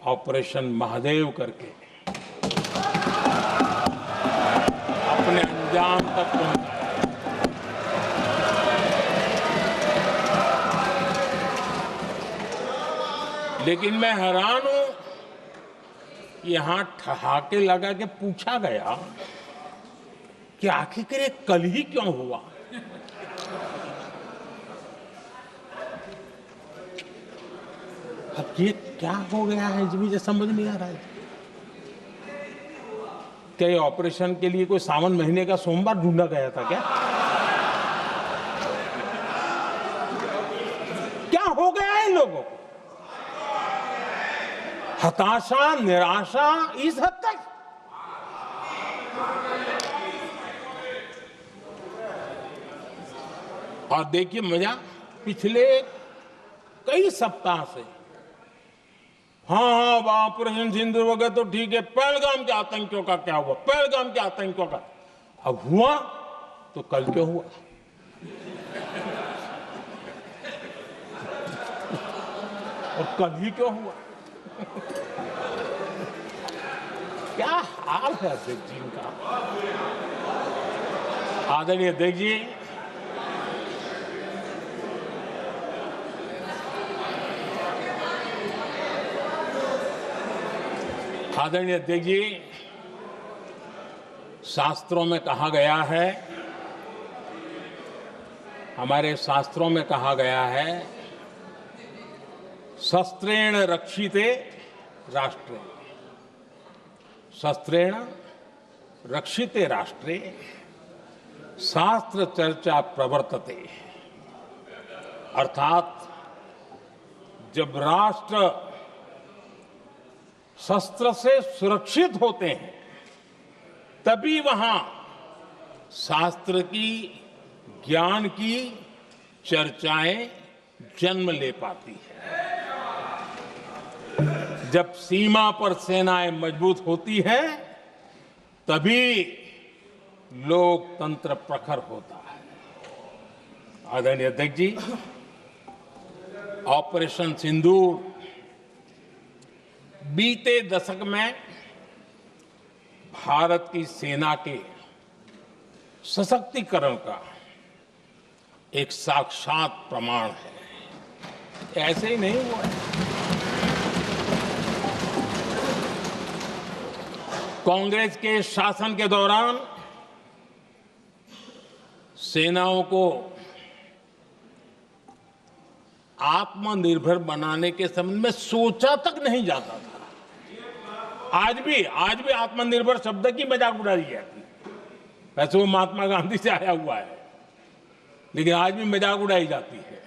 ऑपरेशन महादेव करके अपने अंजाम तक पहुंचाया। लेकिन मैं हैरान हूं, यहां ठहाके लगा के पूछा गया कि आखिर ये कल ही क्यों हुआ। अब ये क्या हो गया है, मुझे समझ नहीं आ रहा है। क्या ये ऑपरेशन के लिए कोई सावन महीने का सोमवार ढूंढा गया था क्या? क्या हो गया है इन लोगों को? हताशा, निराशा इस हद तक। और देखिए मजा, पिछले कई सप्ताह से हाँ ऑपरेशन सिंदूर वगैरह तो ठीक है, पहलगाम के आतंकियों का क्या हुआ, पहलगाम के आतंकियों का अब हुआ तो कल क्यों हुआ? और कल ही क्यों हुआ? क्या हाल है अध्यक्ष जी का। आदरणीय अध्यक्ष जी, आदरणीय अध्यक्ष जी, शास्त्रों में कहा गया है, हमारे शास्त्रों में कहा गया है, शस्त्रेण रक्षिते राष्ट्रे, शस्त्रेण रक्षिते राष्ट्रे शास्त्र चर्चा प्रवर्तते। अर्थात जब राष्ट्र शस्त्र से सुरक्षित होते हैं तभी वहां शास्त्र की, ज्ञान की चर्चाएं जन्म ले पाती है। जब सीमा पर सेनाएं मजबूत होती हैं तभी लोकतंत्र प्रखर होता है। आदरणीय अध्यक्ष जी, ऑपरेशन सिंदूर बीते दशक में भारत की सेना के सशक्तिकरण का एक साक्षात प्रमाण है। ऐसे ही नहीं हुआ है। कांग्रेस के शासन के दौरान सेनाओं को आत्मनिर्भर बनाने के संबंध में सोचा तक नहीं जाता था। आज भी आत्मनिर्भर शब्द की मजाक उड़ाई जाती है। वैसे वो महात्मा गांधी से आया हुआ है, लेकिन आज भी मजाक उड़ाई जाती है।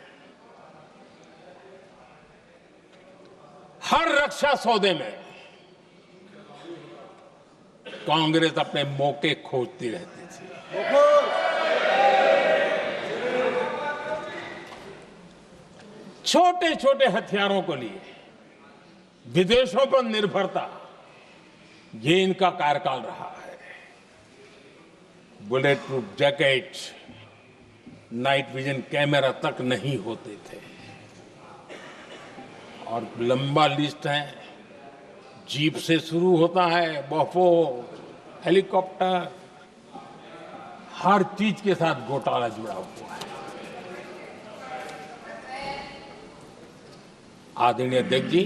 हर रक्षा सौदे में कांग्रेस अपने मौके खोजती रहती थी। छोटे छोटे हथियारों को लिए विदेशों पर निर्भरता, ये इनका कार्यकाल रहा है। Bullet proof jacket, night vision camera तक नहीं होते थे और लंबा लिस्ट है। जीप से शुरू होता है, बफो, हेलीकॉप्टर, हर चीज के साथ घोटाला जुड़ा हुआ है। आदरणीय अध्यक्ष जी,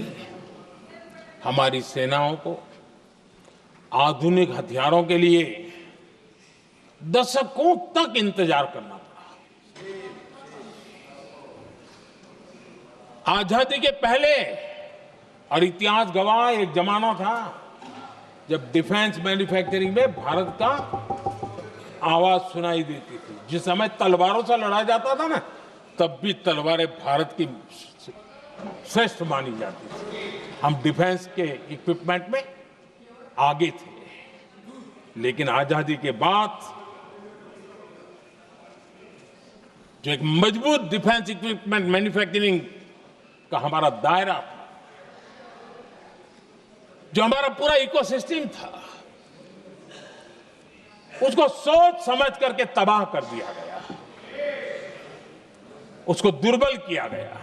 हमारी सेनाओं को आधुनिक हथियारों के लिए दशकों तक इंतजार करना पड़ा। आजादी के पहले, और इतिहास गवाह, एक जमाना था जब डिफेंस मैन्युफैक्चरिंग में भारत का आवाज सुनाई देती थी। जिस समय तलवारों से लड़ा जाता था ना, तब भी तलवारें भारत की श्रेष्ठ मानी जाती थी। हम डिफेंस के इक्विपमेंट में आगे थे। लेकिन आजादी के बाद जो एक मजबूत डिफेंस इक्विपमेंट मैन्युफैक्चरिंग का हमारा दायरा था, जो हमारा पूरा इकोसिस्टम था, उसको सोच समझ करके तबाह कर दिया गया, उसको दुर्बल किया गया।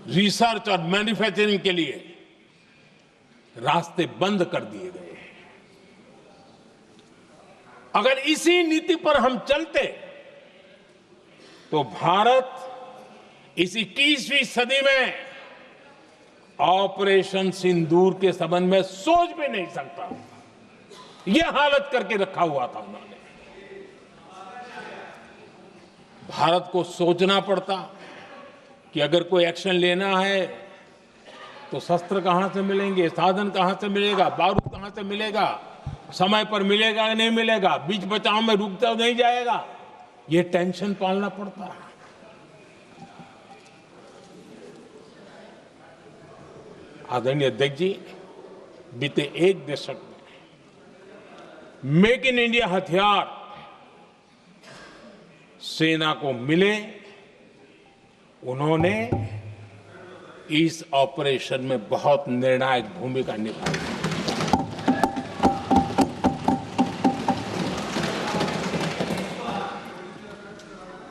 रिसर्च और मैन्युफैक्चरिंग के लिए रास्ते बंद कर दिए गए। अगर इसी नीति पर हम चलते तो भारत इस 21वीं सदी में ऑपरेशन सिंदूर के संबंध में सोच भी नहीं सकता। यह हालत करके रखा हुआ था उन्होंने। भारत को सोचना पड़ता कि अगर कोई एक्शन लेना है तो शस्त्र कहां से मिलेंगे, साधन कहां से मिलेगा, बारूद कहां से मिलेगा, समय पर मिलेगा या नहीं मिलेगा, बीच बचाव में रुकता नहीं जाएगा, ये टेंशन पालना पड़ता है। आदरणीय अध्यक्ष जी, बीते एक दशक में मेक इन इंडिया हथियार सेना को मिले, उन्होंने इस ऑपरेशन में बहुत निर्णायक भूमिका निभाई।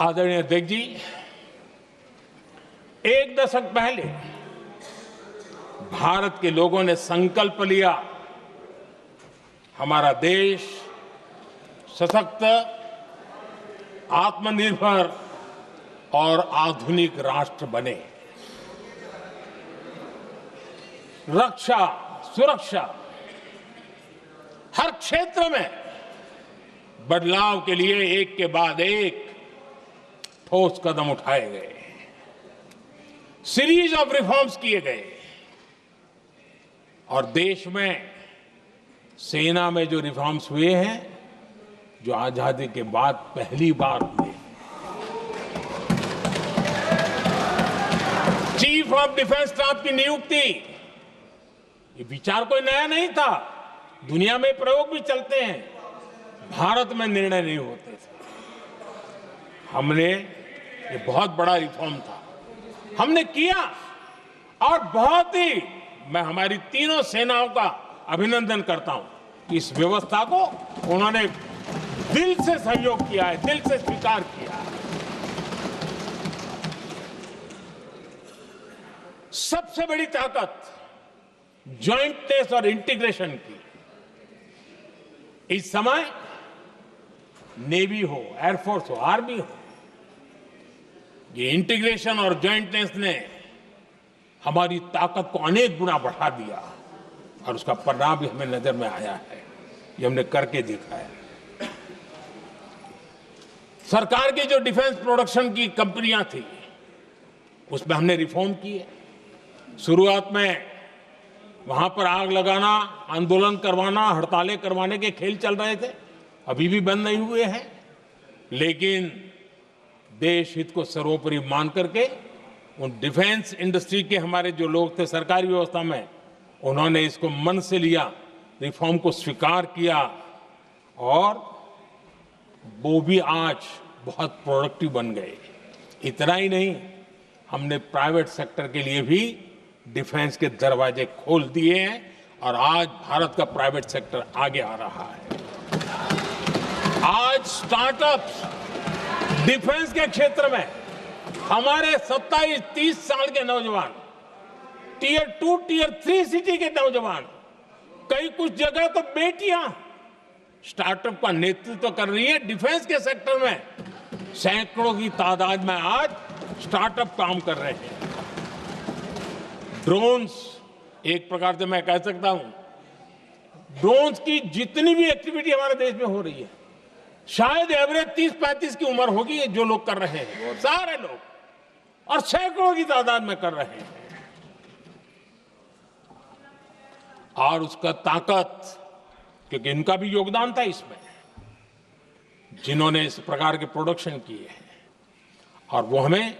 आदरणीय अध्यक्ष जी, एक दशक पहले भारत के लोगों ने संकल्प लिया, हमारा देश सशक्त, आत्मनिर्भर और आधुनिक राष्ट्र बने। रक्षा, सुरक्षा, हर क्षेत्र में बदलाव के लिए एक के बाद एक ठोस कदम उठाए गए, सीरीज ऑफ रिफॉर्म्स किए गए और देश में सेना में जो रिफॉर्म्स हुए हैं, जो आजादी के बाद पहली बार हुए। चीफ ऑफ डिफेंस स्टाफ की नियुक्ति, ये विचार कोई नया नहीं था, दुनिया में प्रयोग भी चलते हैं, भारत में निर्णय नहीं होते थे। हमने, ये बहुत बड़ा रिफॉर्म था, हमने किया और बहुत ही, मैं हमारी तीनों सेनाओं का अभिनंदन करता हूं कि इस व्यवस्था को उन्होंने दिल से सहयोग किया है, दिल से स्वीकार किया है। सबसे बड़ी ताकत जॉइंटनेस और इंटीग्रेशन की इस समय नेवी हो, एयरफोर्स हो, आर्मी हो, ये इंटीग्रेशन और जॉइंटनेस ने हमारी ताकत को अनेक गुना बढ़ा दिया और उसका परिणाम भी हमें नजर में आया है, ये हमने करके दिखाया है। सरकार की जो डिफेंस प्रोडक्शन की कंपनियां थी, उसमें हमने रिफॉर्म किए। शुरुआत में वहां पर आग लगाना, आंदोलन करवाना, हड़तालें करवाने के खेल चल रहे थे, अभी भी बंद नहीं हुए हैं, लेकिन देश हित को सर्वोपरि मान करके उन डिफेंस इंडस्ट्री के हमारे जो लोग थे सरकारी व्यवस्था में, उन्होंने इसको मन से लिया, रिफॉर्म को स्वीकार किया और वो भी आज बहुत प्रोडक्टिव बन गए। इतना ही नहीं, हमने प्राइवेट सेक्टर के लिए भी डिफेंस के दरवाजे खोल दिए हैं और आज भारत का प्राइवेट सेक्टर आगे आ रहा है। आज स्टार्टअप्स डिफेंस के क्षेत्र में हमारे 27-30 साल के नौजवान, टियर 2, टियर 3 सिटी के नौजवान, कई कुछ जगह तो बेटियां स्टार्टअप का नेतृत्व कर रही है। डिफेंस के सेक्टर में सैकड़ों की तादाद में आज स्टार्टअप काम कर रहे हैं। ड्रोन्स, एक प्रकार से मैं कह सकता हूं, ड्रोन्स की जितनी भी एक्टिविटी हमारे देश में हो रही है, शायद एवरेज 30-35 की उम्र होगी जो लोग कर रहे हैं, वो सारे लोग, और सैकड़ों की तादाद में कर रहे हैं। और उसका ताकत, क्योंकि इनका भी योगदान था इसमें, जिन्होंने इस प्रकार के प्रोडक्शन किए हैं, और वो हमें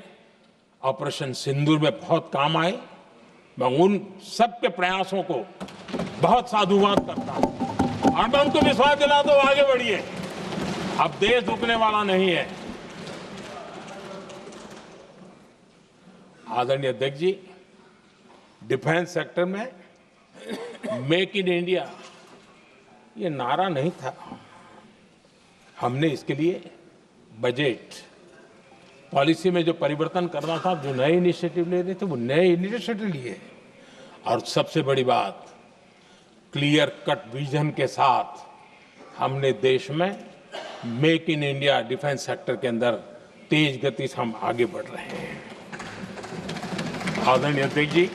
ऑपरेशन सिंदूर में बहुत काम आए। मैं उन सबके प्रयासों को बहुत साधुवाद करता हूं और मैं उनको विश्वास दिलाता हूं, आगे बढ़िए, अब देश रुकने वाला नहीं है। आदरणीय अध्यक्ष जी, डिफेंस सेक्टर में मेक इन इंडिया ये नारा नहीं था, हमने इसके लिए बजट पॉलिसी में जो परिवर्तन करना था, जो नए इनिशिएटिव ले रहे थे, वो नए इनिशिएटिव लिए। और सबसे बड़ी बात, क्लियर कट विजन के साथ हमने देश में make in India defence sector के अंदर तेज गति से हम आगे बढ़ रहे हैं। आदरणीय अध्यक्ष जी,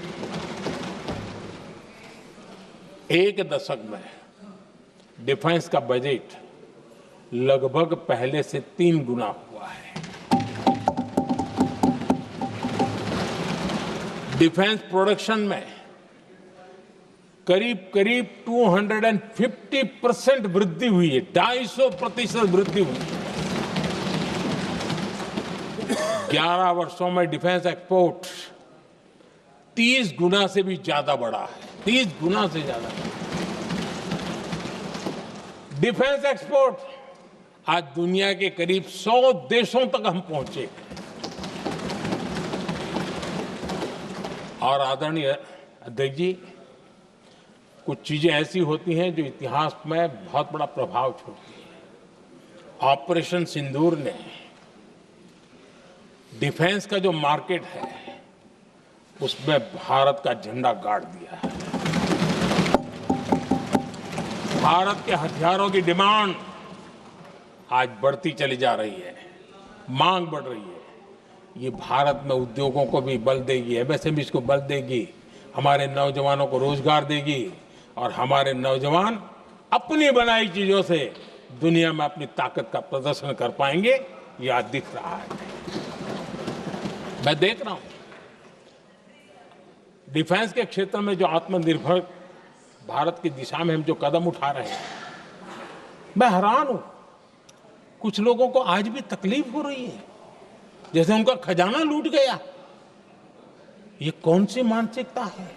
एक दशक में डिफेंस का बजट लगभग पहले से 3 गुना हुआ है। डिफेंस प्रोडक्शन में करीब करीब 250% वृद्धि हुई है, 250% वृद्धि हुई है। 11 वर्षों में डिफेंस एक्सपोर्ट 30 गुना से भी ज्यादा बढ़ा है, 30 गुना से ज्यादा। डिफेंस एक्सपोर्ट आज दुनिया के करीब 100 देशों तक हम पहुंचे। और आदरणीय अध्यक्ष जी, कुछ चीजें ऐसी होती हैं जो इतिहास में बहुत बड़ा प्रभाव छोड़ती हैं। ऑपरेशन सिंदूर ने डिफेंस का जो मार्केट है, उसमें भारत का झंडा गाड़ दिया है। भारत के हथियारों की डिमांड आज बढ़ती चली जा रही है, मांग बढ़ रही है। ये भारत में उद्योगों को भी बल देगी, एमएसएमई को बल देगी, हमारे नौजवानों को रोजगार देगी और हमारे नौजवान अपनी बनाई चीजों से दुनिया में अपनी ताकत का प्रदर्शन कर पाएंगे। ये आज दिख रहा है। मैं देख रहा हूं डिफेंस के क्षेत्र में जो आत्मनिर्भर भारत की दिशा में हम जो कदम उठा रहे हैं, मैं हैरान हूं। कुछ लोगों को आज भी तकलीफ हो रही है, जैसे उनका खजाना लूट गया। ये कौन सी मानसिकता है?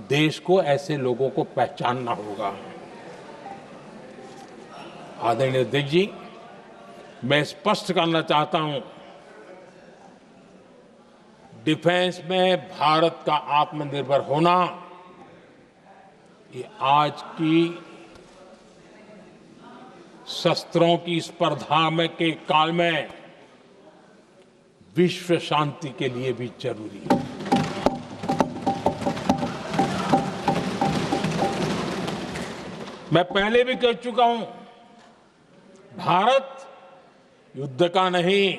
देश को ऐसे लोगों को पहचानना होगा। आदरणीय अध्यक्ष जी, मैं स्पष्ट करना चाहता हूं, डिफेंस में भारत का आत्मनिर्भर होना ये आज की शस्त्रों की स्पर्धा में के काल में विश्व शांति के लिए भी जरूरी है। मैं पहले भी कह चुका हूं, भारत युद्ध का नहीं,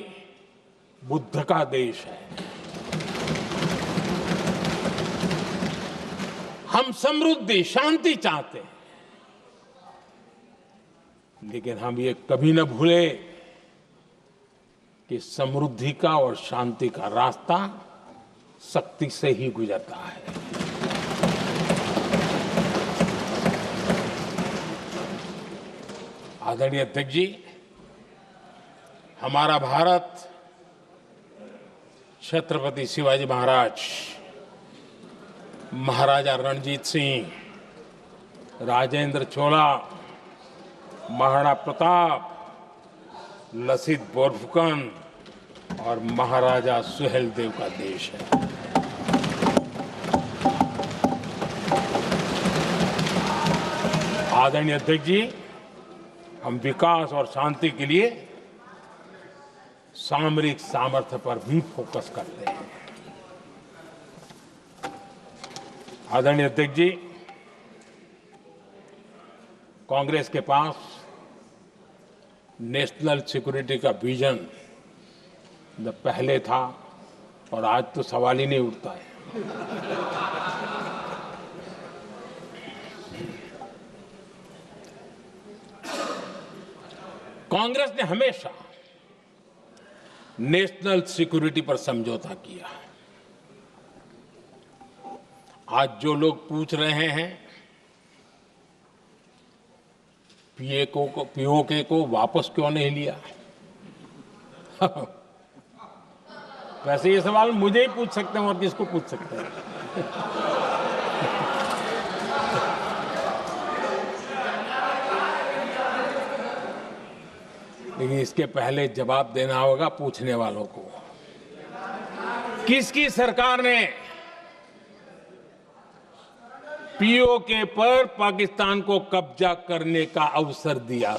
बुद्ध का देश है। हम समृद्धि, शांति चाहते हैं, लेकिन हम ये कभी न भूले कि समृद्धि का और शांति का रास्ता शक्ति से ही गुजरता है। आदरणीय अध्यक्ष जी, हमारा भारत छत्रपति शिवाजी महाराज, महाराजा रणजीत सिंह, राजेंद्र चोला, महाराणा प्रताप, लसित बोरफुकन और महाराजा सुहेलदेव का देश है। आदरणीय अध्यक्ष जी, हम विकास और शांति के लिए सामरिक सामर्थ्य पर भी फोकस करते हैं। आदरणीय अध्यक्ष जी, कांग्रेस के पास नेशनल सिक्योरिटी का विजन न पहले था और आज तो सवाल ही नहीं उठता है। कांग्रेस ने हमेशा नेशनल सिक्योरिटी पर समझौता किया। आज जो लोग पूछ रहे हैं पीओके को वापस क्यों नहीं लिया, वैसे ये सवाल मुझे ही पूछ सकते हैं और किसको पूछ सकते हैं। लेकिन इसके पहले जवाब देना होगा पूछने वालों को। किसकी सरकार ने पीओके पर पाकिस्तान को कब्जा करने का अवसर दिया?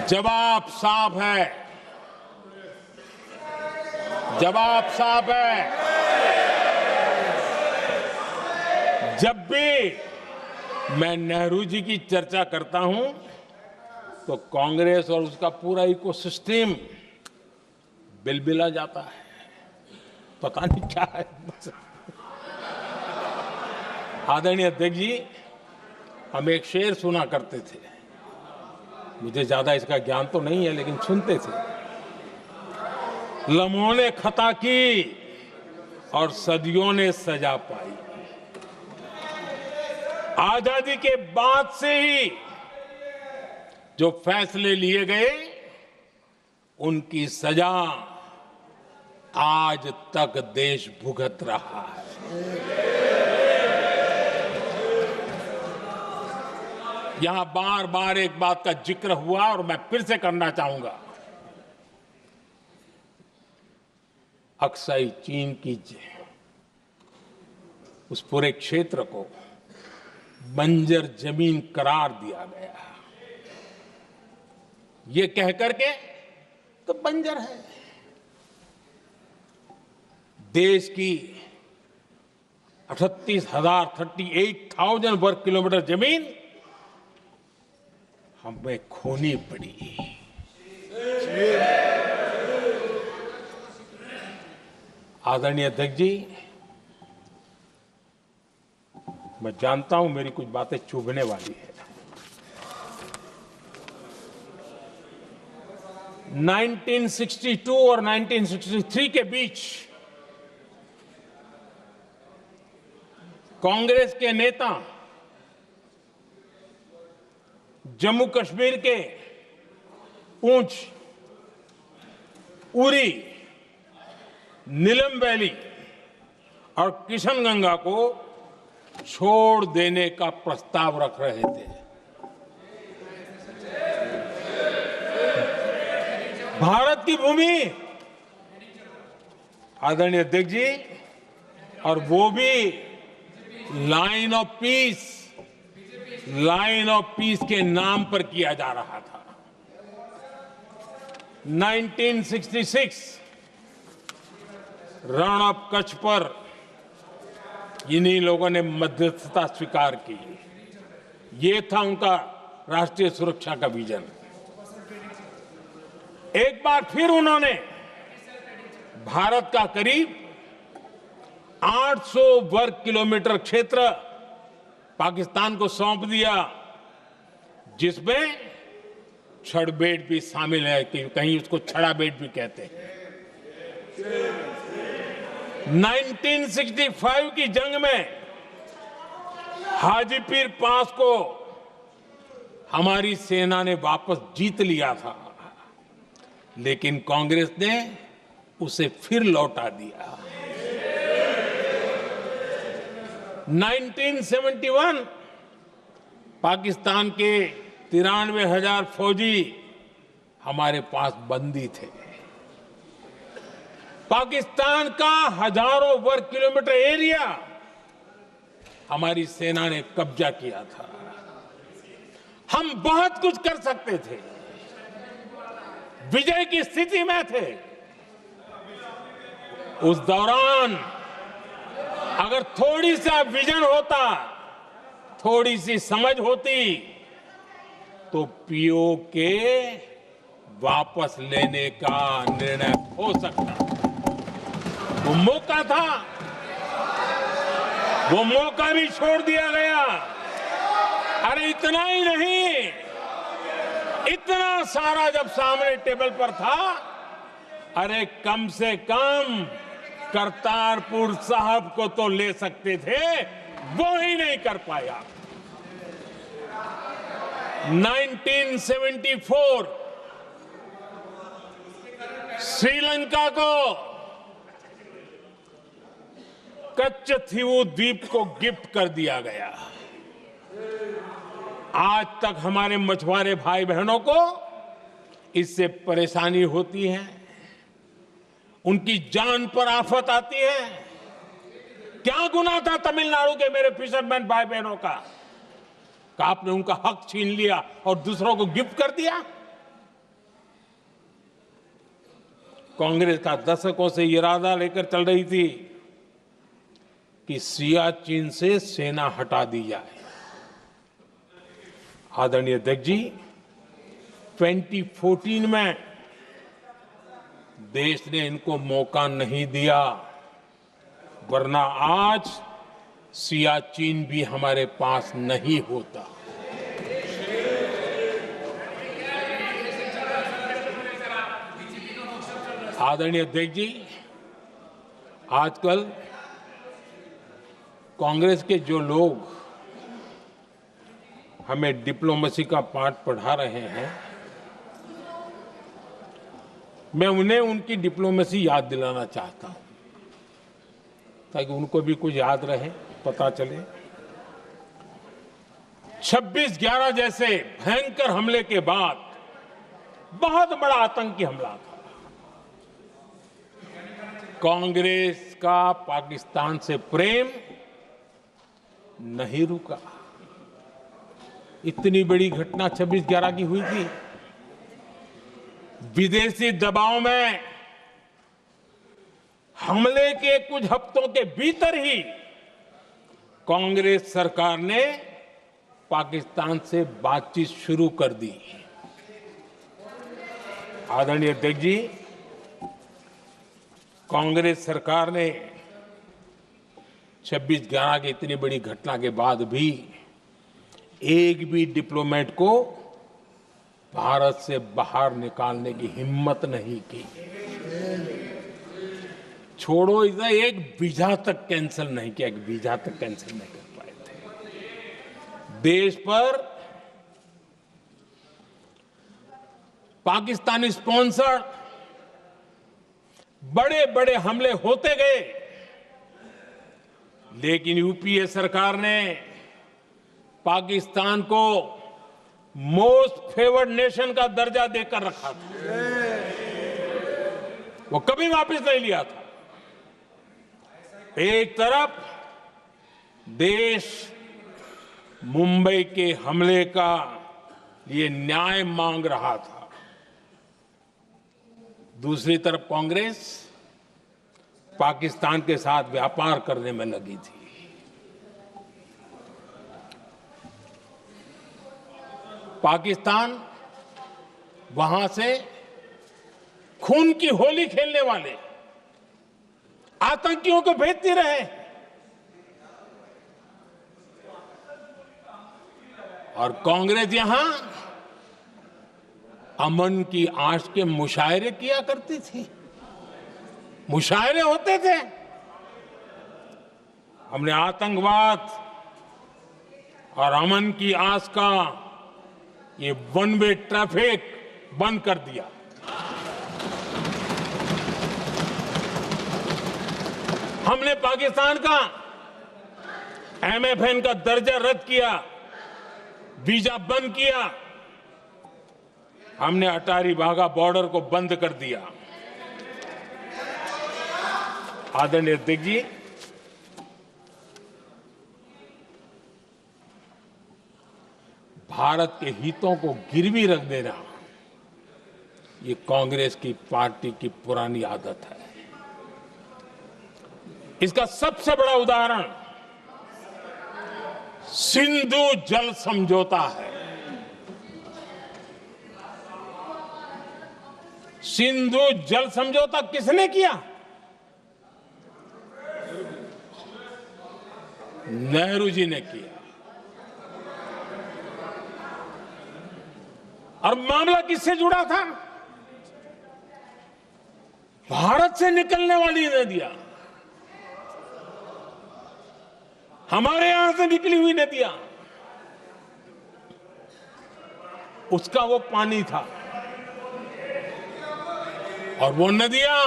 जवाब साफ है, जवाब साफ है। जब भी मैं नेहरू जी की चर्चा करता हूं तो कांग्रेस और उसका पूरा इकोसिस्टम बिलबिला जाता है, पता नहीं क्या है। आदरणीय अध्यक्ष जी, हम एक शेर सुना करते थे, मुझे ज्यादा इसका ज्ञान तो नहीं है लेकिन सुनते थे। लम्हों ने खता की और सदियों ने सजा पाई। आजादी के बाद से ही जो फैसले लिए गए उनकी सजा आज तक देश भुगत रहा है। यहां बार बार एक बात का जिक्र हुआ और मैं फिर से करना चाहूंगा। अक्साई चीन की उस पूरे क्षेत्र को बंजर जमीन करार दिया गया, ये कहकर के तो बंजर है। देश की 38,000 वर्ग किलोमीटर जमीन हमें खोनी पड़ी। आदरणीय अध्यक्ष जी, मैं जानता हूं मेरी कुछ बातें चुभने वाली है। 1962 और 1963 के बीच कांग्रेस के नेता जम्मू कश्मीर के पुंछ, उरी, नीलम वैली और किशनगंगा को छोड़ देने का प्रस्ताव रख रहे थे। भारत की भूमि, आदरणीय अध्यक्ष जी, और वो भी लाइन ऑफ पीस के नाम पर किया जा रहा था। 1966 रण ऑफ कच्छ पर इन्हीं लोगों ने मध्यस्थता स्वीकार की। ये था उनका राष्ट्रीय सुरक्षा का विजन। एक बार फिर उन्होंने भारत का करीब 800 वर्ग किलोमीटर क्षेत्र पाकिस्तान को सौंप दिया, जिसमें छड़बेट भी शामिल है, कि कहीं उसको छड़ा बेट भी कहते हैं। 1965 की जंग में हाजीपीर पास को हमारी सेना ने वापस जीत लिया था, लेकिन कांग्रेस ने उसे फिर लौटा दिया। 1971 पाकिस्तान के 93,000 फौजी हमारे पास बंदी थे। पाकिस्तान का हजारों वर्ग किलोमीटर एरिया हमारी सेना ने कब्जा किया था। हम बहुत कुछ कर सकते थे, विजय की स्थिति में थे। उस दौरान अगर थोड़ी सा विजन होता, थोड़ी सी समझ होती, तो पीओके वापस लेने का निर्णय हो सकता। वो मौका था, वो मौका भी छोड़ दिया गया। अरे इतना ही नहीं, इतना सारा जब सामने टेबल पर था, अरे कम से कम करतारपुर साहब को तो ले सकते थे, वो ही नहीं कर पाया। 1974 श्रीलंका को कच्चथीवू द्वीप को गिफ्ट कर दिया गया। आज तक हमारे मछुआरे भाई बहनों को इससे परेशानी होती है, उनकी जान पर आफत आती है। क्या गुनाह था तमिलनाडु के मेरे फिशरमैन भाई बहनों का, कि आपने उनका हक छीन लिया और दूसरों को गिफ्ट कर दिया? कांग्रेस का दशकों से इरादा लेकर चल रही थी कि सियाचिन से सेना हटा दी जाए। आदरणीय अध्यक्ष जी, 2014 में देश ने इनको मौका नहीं दिया, वरना आज सियाचिन भी हमारे पास नहीं होता। आदरणीय अध्यक्ष जी, आजकल कांग्रेस के जो लोग हमें डिप्लोमेसी का पाठ पढ़ा रहे हैं, मैं उन्हें उनकी डिप्लोमेसी याद दिलाना चाहता हूं, ताकि उनको भी कुछ याद रहे, पता चले। 26/11 जैसे भयंकर हमले के बाद बहुत बड़ा आतंकी हमला था। कांग्रेस का पाकिस्तान से प्रेम नहीं रुका। इतनी बड़ी घटना 26/11 की हुई थी। विदेशी दबाव में हमले के कुछ हफ्तों के भीतर ही कांग्रेस सरकार ने पाकिस्तान से बातचीत शुरू कर दी। आदरणीय अध्यक्ष जी, कांग्रेस सरकार ने 26/11 की इतनी बड़ी घटना के बाद भी एक भी डिप्लोमेट को भारत से बाहर निकालने की हिम्मत नहीं की। छोड़ो इधर, एक वीजा तक कैंसिल नहीं किया, एक वीजा तक कैंसिल नहीं कर पाए थे। देश पर पाकिस्तानी स्पॉन्सर्ड बड़े बड़े हमले होते गए, लेकिन यूपीए सरकार ने पाकिस्तान को मोस्ट फेवर्ड नेशन का दर्जा देकर रखा था। वो कभी वापस नहीं लिया था। एक तरफ देश मुंबई के हमले का लिए न्याय मांग रहा था, दूसरी तरफ कांग्रेस पाकिस्तान के साथ व्यापार करने में लगी थी। पाकिस्तान वहां से खून की होली खेलने वाले आतंकियों को भेजते रहे, और कांग्रेस यहां अमन की आश के मुशायरे किया करती थी। मुशायरे होते थे। हमने आतंकवाद और अमन की आस का ये वन वे ट्रैफिक बंद कर दिया। हमने पाकिस्तान का एमएफएन का दर्जा रद्द किया, वीजा बंद किया। हमने अटारी वाघा बॉर्डर को बंद कर दिया। आदरणीय अध्यक्ष जी, भारत के हितों को गिरवी रख देना ये कांग्रेस की पार्टी की पुरानी आदत है। इसका सबसे बड़ा उदाहरण सिंधु जल समझौता है। सिंधु जल समझौता किसने किया? नेहरू जी ने किया। और मामला किससे जुड़ा था? भारत से निकलने वाली नदियां, हमारे यहां से निकली हुई नदियां, उसका वो पानी था। और वो नदियां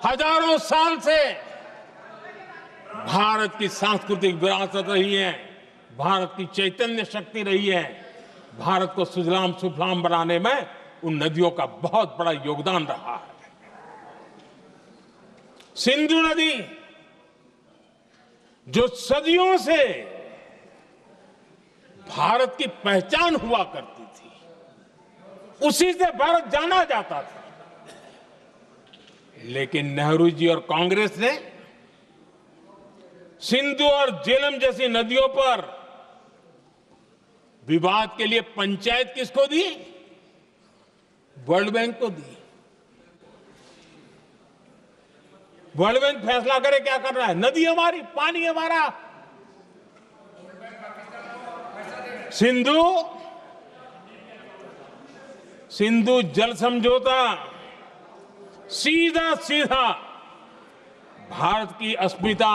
हजारों साल से भारत की सांस्कृतिक विरासत रही है, भारत की चैतन्य शक्ति रही है। भारत को सुजलाम सुफलाम बनाने में उन नदियों का बहुत बड़ा योगदान रहा है। सिंधु नदी जो सदियों से भारत की पहचान हुआ करती थी, उसी से भारत जाना जाता था। लेकिन नेहरू जी और कांग्रेस ने सिंधु और झेलम जैसी नदियों पर विवाद के लिए पंचायत किसको दी? वर्ल्ड बैंक को दी। वर्ल्ड बैंक फैसला करे क्या कर रहा है। नदी हमारी, पानी हमारा। सिंधु जल समझौता सीधा सीधा भारत की अस्मिता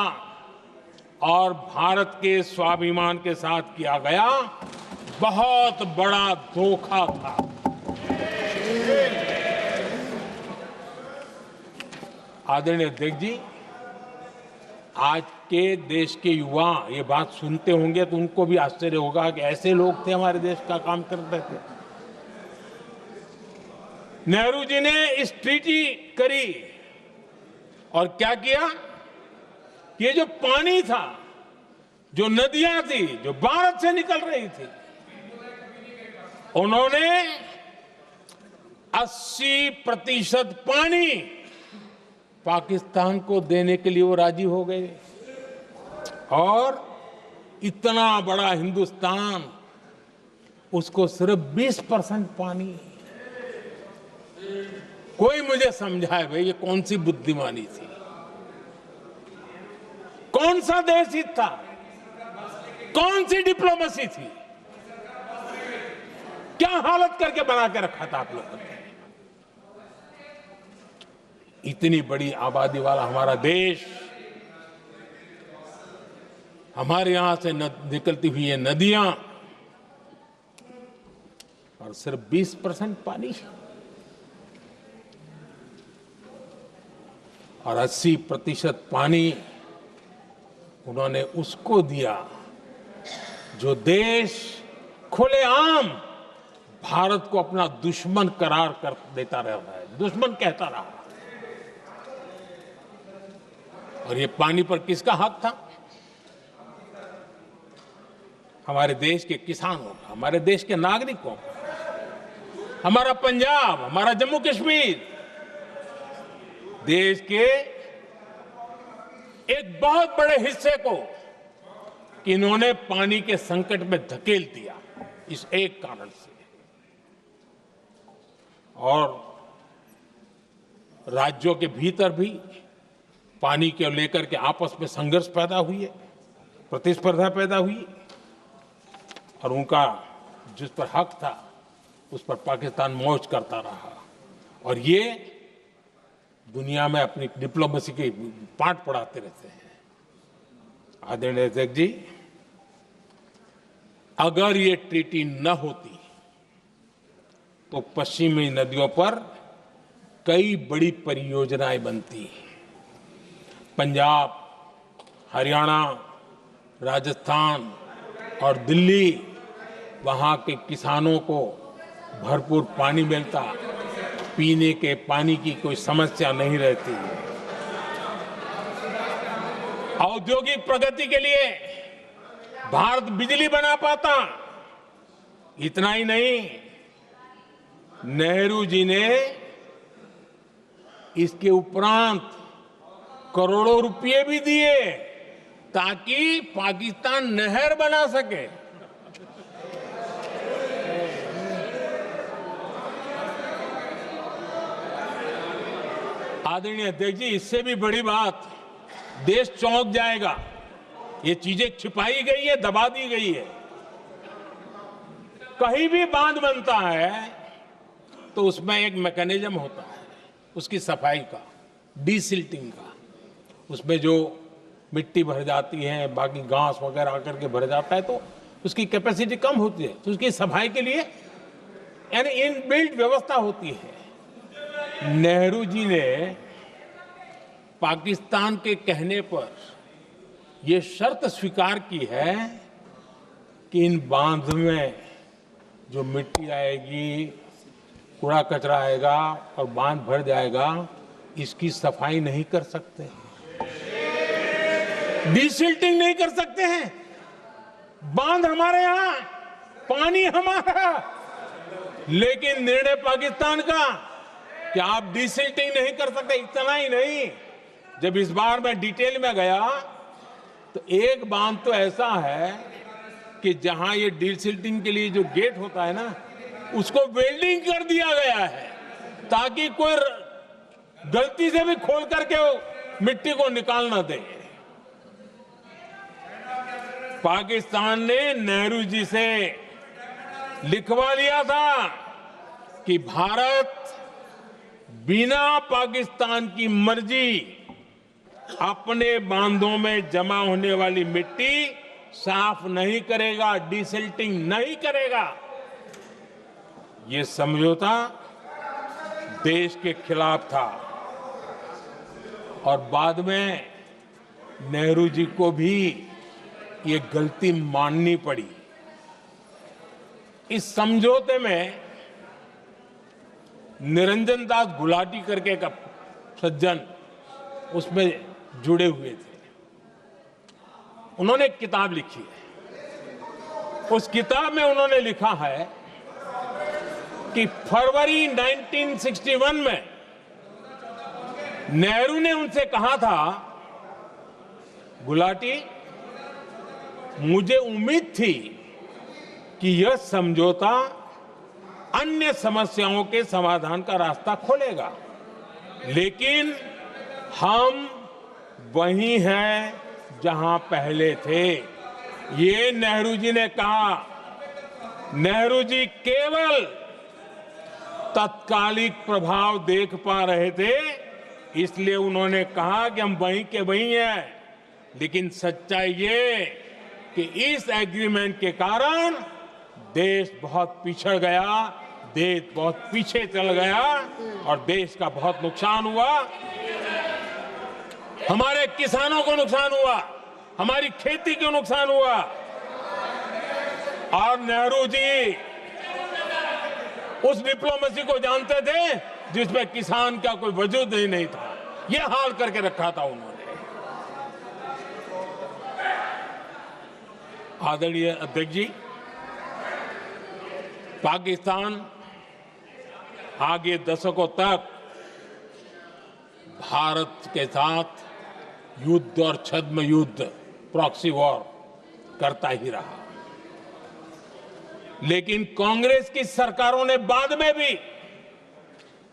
और भारत के स्वाभिमान के साथ किया गया बहुत बड़ा धोखा था। आदरणीय अध्यक्ष जी, आज के देश के युवा ये बात सुनते होंगे तो उनको भी आश्चर्य होगा कि ऐसे लोग थे हमारे देश का काम करते थे। नेहरू जी ने इस ट्रीटी करी और क्या किया? ये जो पानी था, जो नदियां थी, जो भारत से निकल रही थी, उन्होंने 80% पानी पाकिस्तान को देने के लिए वो राजी हो गए। और इतना बड़ा हिंदुस्तान, उसको सिर्फ 20% पानी। कोई मुझे समझाए भाई ये कौन सी बुद्धिमानी थी, कौन सा देश हित था, कौन सी डिप्लोमेसी थी क्या हालत करके बना के रखा था आप लोगों ने। इतनी बड़ी आबादी वाला हमारा देश, हमारे यहां से निकलती हुई ये नदियां, और सिर्फ 20% पानी, और 80% पानी उन्होंने उसको दिया जो देश खुलेआम भारत को अपना दुश्मन करार कर देता रहा है, दुश्मन कहता रहा। और ये पानी पर किसका हक था? हमारे देश के किसानों का, हमारे देश के नागरिकों का। हमारा पंजाब, हमारा जम्मू कश्मीर देश के एक बहुत बड़े हिस्से को इन्होंने पानी के संकट में धकेल दिया, इस एक कारण से। और राज्यों के भीतर भी पानी को लेकर के आपस में संघर्ष पैदा हुई है, प्रतिस्पर्धा पैदा हुई, और उनका जिस पर हक था उस पर पाकिस्तान मौज करता रहा। और ये दुनिया में अपनी डिप्लोमेसी के पाठ पढ़ाते रहते हैं। आदरणीय अध्यक्ष जी, अगर ये ट्रीटी न होती तो पश्चिमी नदियों पर कई बड़ी परियोजनाएं बनती। पंजाब, हरियाणा, राजस्थान और दिल्ली, वहां के किसानों को भरपूर पानी मिलता, पीने के पानी की कोई समस्या नहीं रहती। औद्योगिक प्रगति के लिए भारत बिजली बना पाता। इतना ही नहीं, नेहरू जी ने इसके उपरांत करोड़ों रुपए भी दिए ताकि पाकिस्तान नहर बना सके। आदरणीय अध्यक्ष जी, इससे भी बड़ी बात, देश चौंक जाएगा। ये चीजें छिपाई गई है, दबा दी गई है। कहीं भी बांध बनता है तो उसमें एक मैकेनिज्म होता है उसकी सफाई का, डीसिल्टिंग का। उसमें जो मिट्टी भर जाती है, बाकी घास वगैरह आकर के भर जाता है, तो उसकी कैपेसिटी कम होती है, तो उसकी सफाई के लिए यानी इनबिल्ट व्यवस्था होती है। नेहरू जी ने पाकिस्तान के कहने पर यह शर्त स्वीकार की है कि इन बांध में जो मिट्टी आएगी, कूड़ा कचरा आएगा और बांध भर जाएगा, इसकी सफाई नहीं कर सकते, डीसिल्टिंग नहीं कर सकते हैं। बांध हमारे यहां, पानी हमारा, लेकिन निर्णय पाकिस्तान का कि आप डीसिल्टिंग नहीं कर सकते। इतना ही नहीं, जब इस बार मैं डिटेल में गया तो एक बांध तो ऐसा है कि जहां ये डीसिल्टिंग के लिए जो गेट होता है ना, उसको वेल्डिंग कर दिया गया है ताकि कोई गलती से भी खोल करके वो मिट्टी को निकाल ना दे। पाकिस्तान ने नेहरू जी से लिखवा लिया था कि भारत बिना पाकिस्तान की मर्जी अपने बांधों में जमा होने वाली मिट्टी साफ नहीं करेगा, डीसिल्टिंग नहीं करेगा। ये समझौता देश के खिलाफ था और बाद में नेहरू जी को भी ये गलती माननी पड़ी। इस समझौते में निरंजन दास गुलाटी करके का सज्जन उसमें जुड़े हुए थे। उन्होंने एक किताब लिखी है। उस किताब में उन्होंने लिखा है कि फरवरी 1961 में नेहरू ने उनसे कहा था, गुलाटी, मुझे उम्मीद थी कि यह समझौता अन्य समस्याओं के समाधान का रास्ता खोलेगा, लेकिन हम वहीं हैं जहां पहले थे। ये नेहरू जी ने कहा नेहरू जी केवल तत्कालिक प्रभाव देख पा रहे थे, इसलिए उन्होंने कहा कि हम वहीं के वहीं हैं। लेकिन सच्चाई ये कि इस एग्रीमेंट के कारण देश बहुत पिछड़ गया, देश बहुत पीछे चल गया और देश का बहुत नुकसान हुआ। हमारे किसानों को नुकसान हुआ, हमारी खेती को नुकसान हुआ। और नेहरू जी उस डिप्लोमेसी को जानते थे जिसमें किसान का कोई वजूद ही नहीं था। यह हाल करके रखा था उन्होंने। आदरणीय अध्यक्ष जी, पाकिस्तान आगे दशकों तक भारत के साथ युद्ध और छद्म युद्ध, प्रॉक्सी वॉर करता ही रहा। लेकिन कांग्रेस की सरकारों ने बाद में भी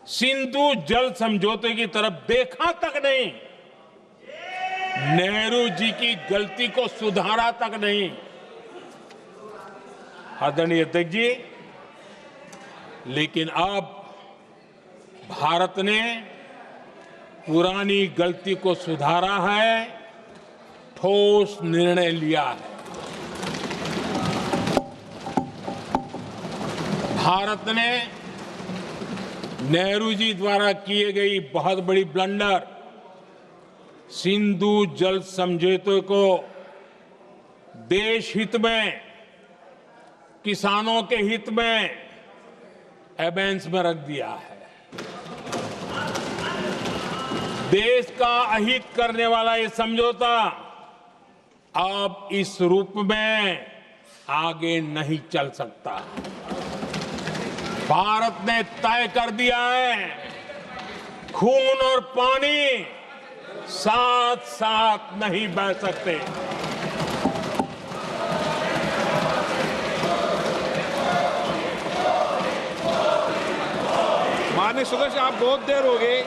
सिंधु जल समझौते की तरफ देखा तक नहीं, नेहरू जी की गलती को सुधारा तक नहीं। आदरणीय अध्यक्ष जी, लेकिन अब भारत ने पुरानी गलती को सुधारा है, ठोस निर्णय लिया है। भारत ने नेहरू जी द्वारा किए गई बहुत बड़ी ब्लंडर, सिंधु जल समझौते को देश हित में, किसानों के हित में एबेंस में रख दिया है। देश का अहित करने वाला ये समझौता अब इस रूप में आगे नहीं चल सकता। भारत ने तय कर दिया है, खून और पानी साथ साथ नहीं बह सकते। माननीय सदस्य, आप बहुत देर हो गई,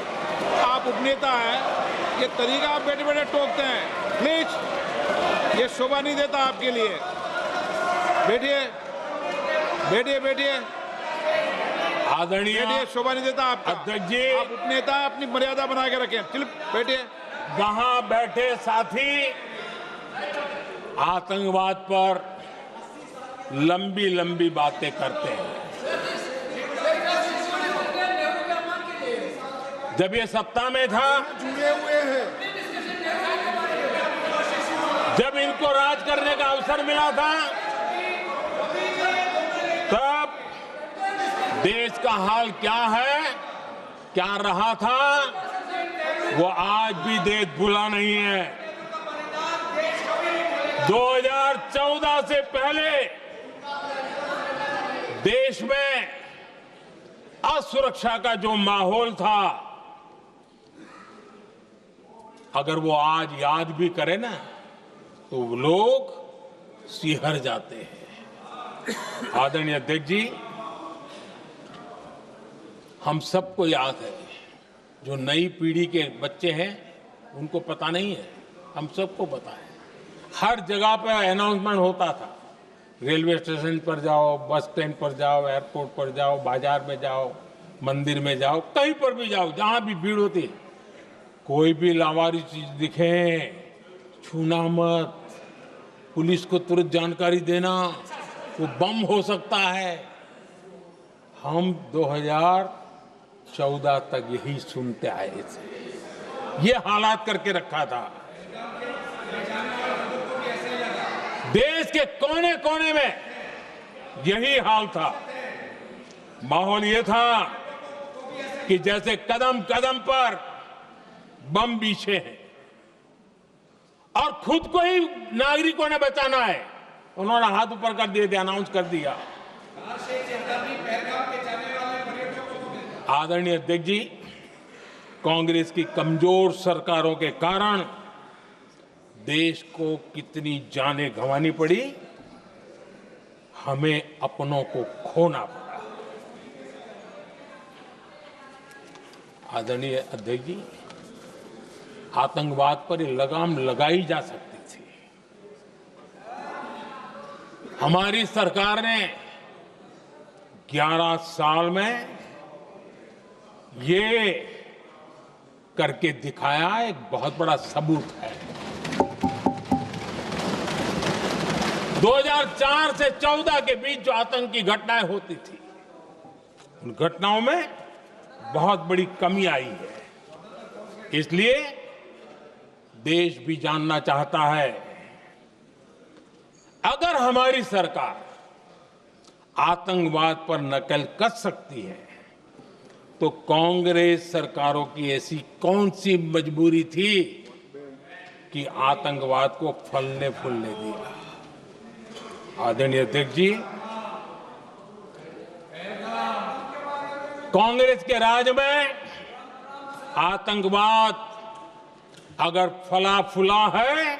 आप उपनेता हैं, ये तरीका आप बैठे बैठे टोकते हैं, प्लीज, ये शोभा नहीं देता आपके लिए। बैठिए बैठिए बैठिए आदरणीय, बैठिए, शोभा नहीं देता आपका। अध्यक्ष जी, आप उपनेता, अपनी मर्यादा बना के रखें। चलिए बैठिए। वहां बैठे साथी आतंकवाद पर लंबी लंबी बातें करते हैं। जब ये सत्ता में था, जुड़े हुए हैं। जब इनको राज करने का अवसर मिला था, तब देश का हाल क्या है, क्या रहा था, वो आज भी देश भूला नहीं है। 2014 से पहले देश में असुरक्षा का जो माहौल था, अगर वो आज याद भी करे ना, तो लोग सिहर जाते हैं। आदरणीय अध्यक्ष जी, हम सबको याद है, जो नई पीढ़ी के बच्चे हैं उनको पता नहीं है, हम सबको पता है। हर जगह पर अनाउंसमेंट होता था, रेलवे स्टेशन पर जाओ, बस स्टैंड पर जाओ, एयरपोर्ट पर जाओ, बाजार में जाओ, मंदिर में जाओ, कहीं पर भी जाओ, जहां भी भीड़ होती है, कोई भी लावारिस चीज दिखे छूना मत, पुलिस को तुरंत जानकारी देना, वो बम हो सकता है। हम 2014 तक यही सुनते आए थे, ये हालात करके रखा था। देश के कोने कोने में यही हाल था। माहौल ये था कि जैसे कदम कदम पर बम बिछे हैं और खुद को ही नागरिकों ने बचाना है। उन्होंने हाथ ऊपर कर दिए थे, अनाउंस कर दिया। आदरणीय अध्यक्ष जी, कांग्रेस की कमजोर सरकारों के कारण देश को कितनी जानें गंवानी पड़ी, हमें अपनों को खोना पड़ा। आदरणीय अध्यक्ष जी, आतंकवाद पर ये लगाम लगाई जा सकती थी। हमारी सरकार ने 11 साल में ये करके दिखाया एक बहुत बड़ा सबूत है। 2004 से 14 के बीच जो आतंकी घटनाएं होती थी, उन घटनाओं में बहुत बड़ी कमी आई है। इसलिए देश भी जानना चाहता है, अगर हमारी सरकार आतंकवाद पर नकेल कस सकती है तो कांग्रेस सरकारों की ऐसी कौन सी मजबूरी थी कि आतंकवाद को फलने फूलने दिया। आदरणीय अध्यक्ष जी, कांग्रेस के राज में आतंकवाद अगर फला फूला है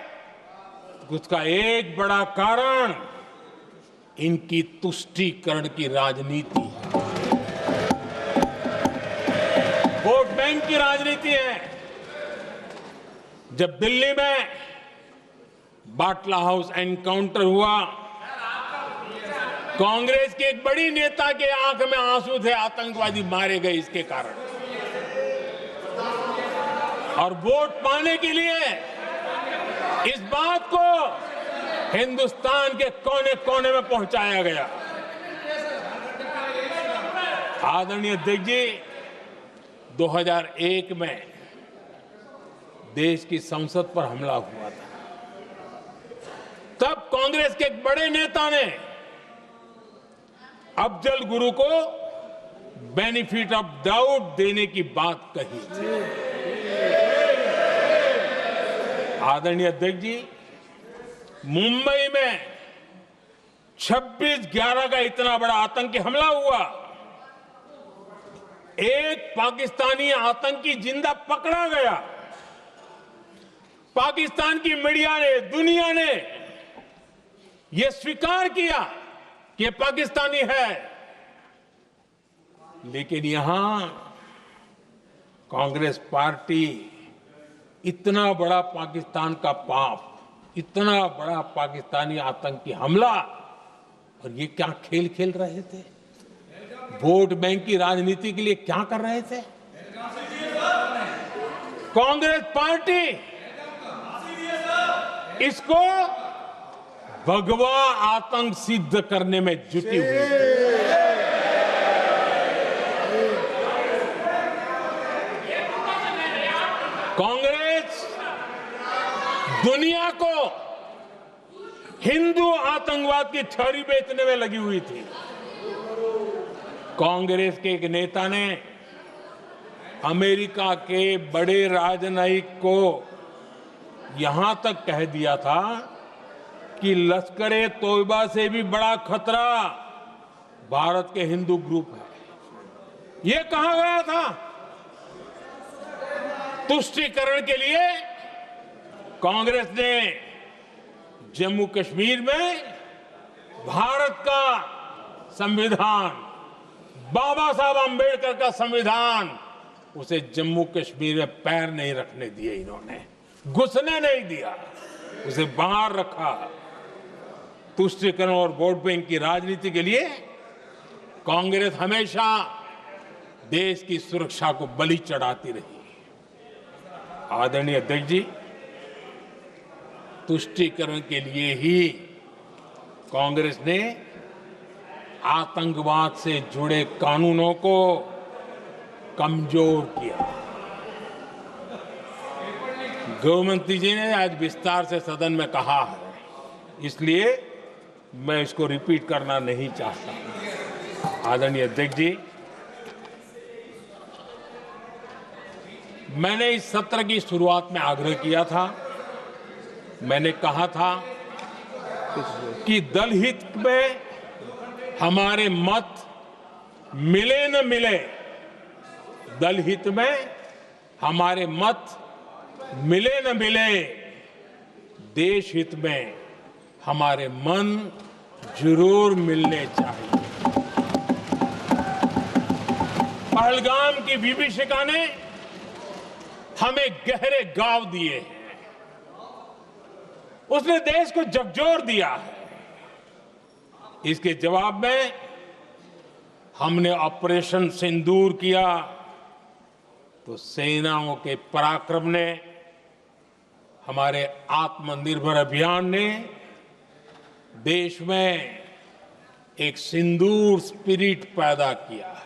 तो उसका एक बड़ा कारण इनकी तुष्टीकरण की राजनीति है, वोट बैंक की राजनीति है। जब दिल्ली में बाटला हाउस एनकाउंटर हुआ, कांग्रेस के एक बड़ी नेता के आंख में आंसू थे, आतंकवादी मारे गए इसके कारण। और वोट पाने के लिए इस बात को हिंदुस्तान के कोने कोने में पहुंचाया गया। आदरणीय अध्यक्ष जी, 2001 में देश की संसद पर हमला हुआ था। तब कांग्रेस के एक बड़े नेता ने अफजल गुरु को बेनिफिट ऑफ डाउट देने की बात कही थी। आदरणीय अध्यक्ष जी, मुंबई में 26/11 का इतना बड़ा आतंकी हमला हुआ, एक पाकिस्तानी आतंकी जिंदा पकड़ा गया। पाकिस्तान की मीडिया ने, दुनिया ने यह स्वीकार किया कि पाकिस्तानी है, लेकिन यहां कांग्रेस पार्टी इतना बड़ा पाकिस्तान का पाप, इतना बड़ा पाकिस्तानी आतंकी हमला, और ये क्या खेल खेल रहे थे? वोट बैंक की राजनीति के लिए क्या कर रहे थे? कांग्रेस पार्टी इसको भगवा आतंक सिद्ध करने में जुटी हुई है। कांग्रेस दुनिया को हिंदू आतंकवाद की थ्योरी बेचने में लगी हुई थी। कांग्रेस के एक नेता ने अमेरिका के बड़े राजनयिक को यहां तक कह दिया था कि लश्कर-ए तोयबा से भी बड़ा खतरा भारत के हिंदू ग्रुप है। यह कहा गया था। तुष्टीकरण के लिए कांग्रेस ने जम्मू कश्मीर में भारत का संविधान, बाबा साहब अंबेडकर का संविधान, उसे जम्मू कश्मीर में पैर नहीं रखने दिए, इन्होंने घुसने नहीं दिया, उसे बाहर रखा। तुष्टीकरण और वोट बैंक की राजनीति के लिए कांग्रेस हमेशा देश की सुरक्षा को बलि चढ़ाती रही। आदरणीय अध्यक्ष जी, तुष्टीकरण के लिए ही कांग्रेस ने आतंकवाद से जुड़े कानूनों को कमजोर किया। गृहमंत्री जी ने आज विस्तार से सदन में कहा है, इसलिए मैं इसको रिपीट करना नहीं चाहता। आदरणीय अध्यक्ष जी, मैंने इस सत्र की शुरुआत में आग्रह किया था, मैंने कहा था कि दलहित में हमारे मत मिले न मिले, दलहित में हमारे मत मिले न मिले, देश हित में हमारे मन जरूर मिलने चाहिए। पहलगाम की विभीषिका ने हमें गहरे घाव दिए हैं, उसने देश को झकझोर दिया है। इसके जवाब में हमने ऑपरेशन सिंदूर किया तो सेनाओं के पराक्रम ने, हमारे आत्मनिर्भर अभियान ने देश में एक सिंदूर स्पिरिट पैदा किया है।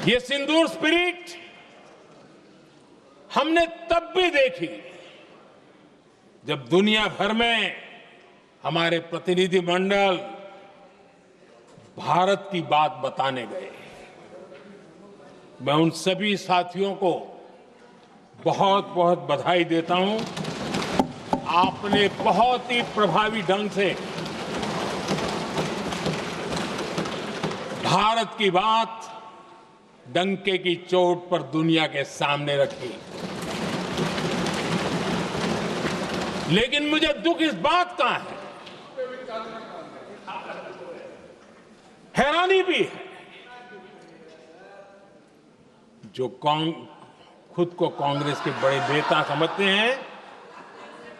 ये सिंदूर स्पिरिट हमने तब भी देखी जब दुनिया भर में हमारे प्रतिनिधि मंडल भारत की बात बताने गए। मैं उन सभी साथियों को बहुत बहुत बधाई देता हूं। आपने बहुत ही प्रभावी ढंग से भारत की बात डंके की चोट पर दुनिया के सामने रखी। लेकिन मुझे दुख इस बात का है, हैरानी भी है, जो खुद को कांग्रेस के बड़े नेता समझते हैं,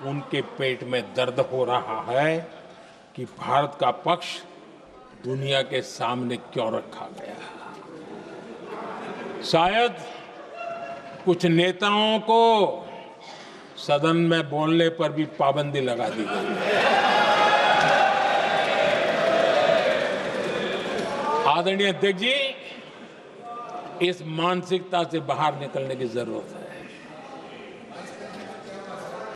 उनके पेट में दर्द हो रहा है कि भारत का पक्ष दुनिया के सामने क्यों रखा गया। शायद कुछ नेताओं को सदन में बोलने पर भी पाबंदी लगा दी गई है। आदरणीय अध्यक्ष जी, इस मानसिकता से बाहर निकलने की जरूरत है।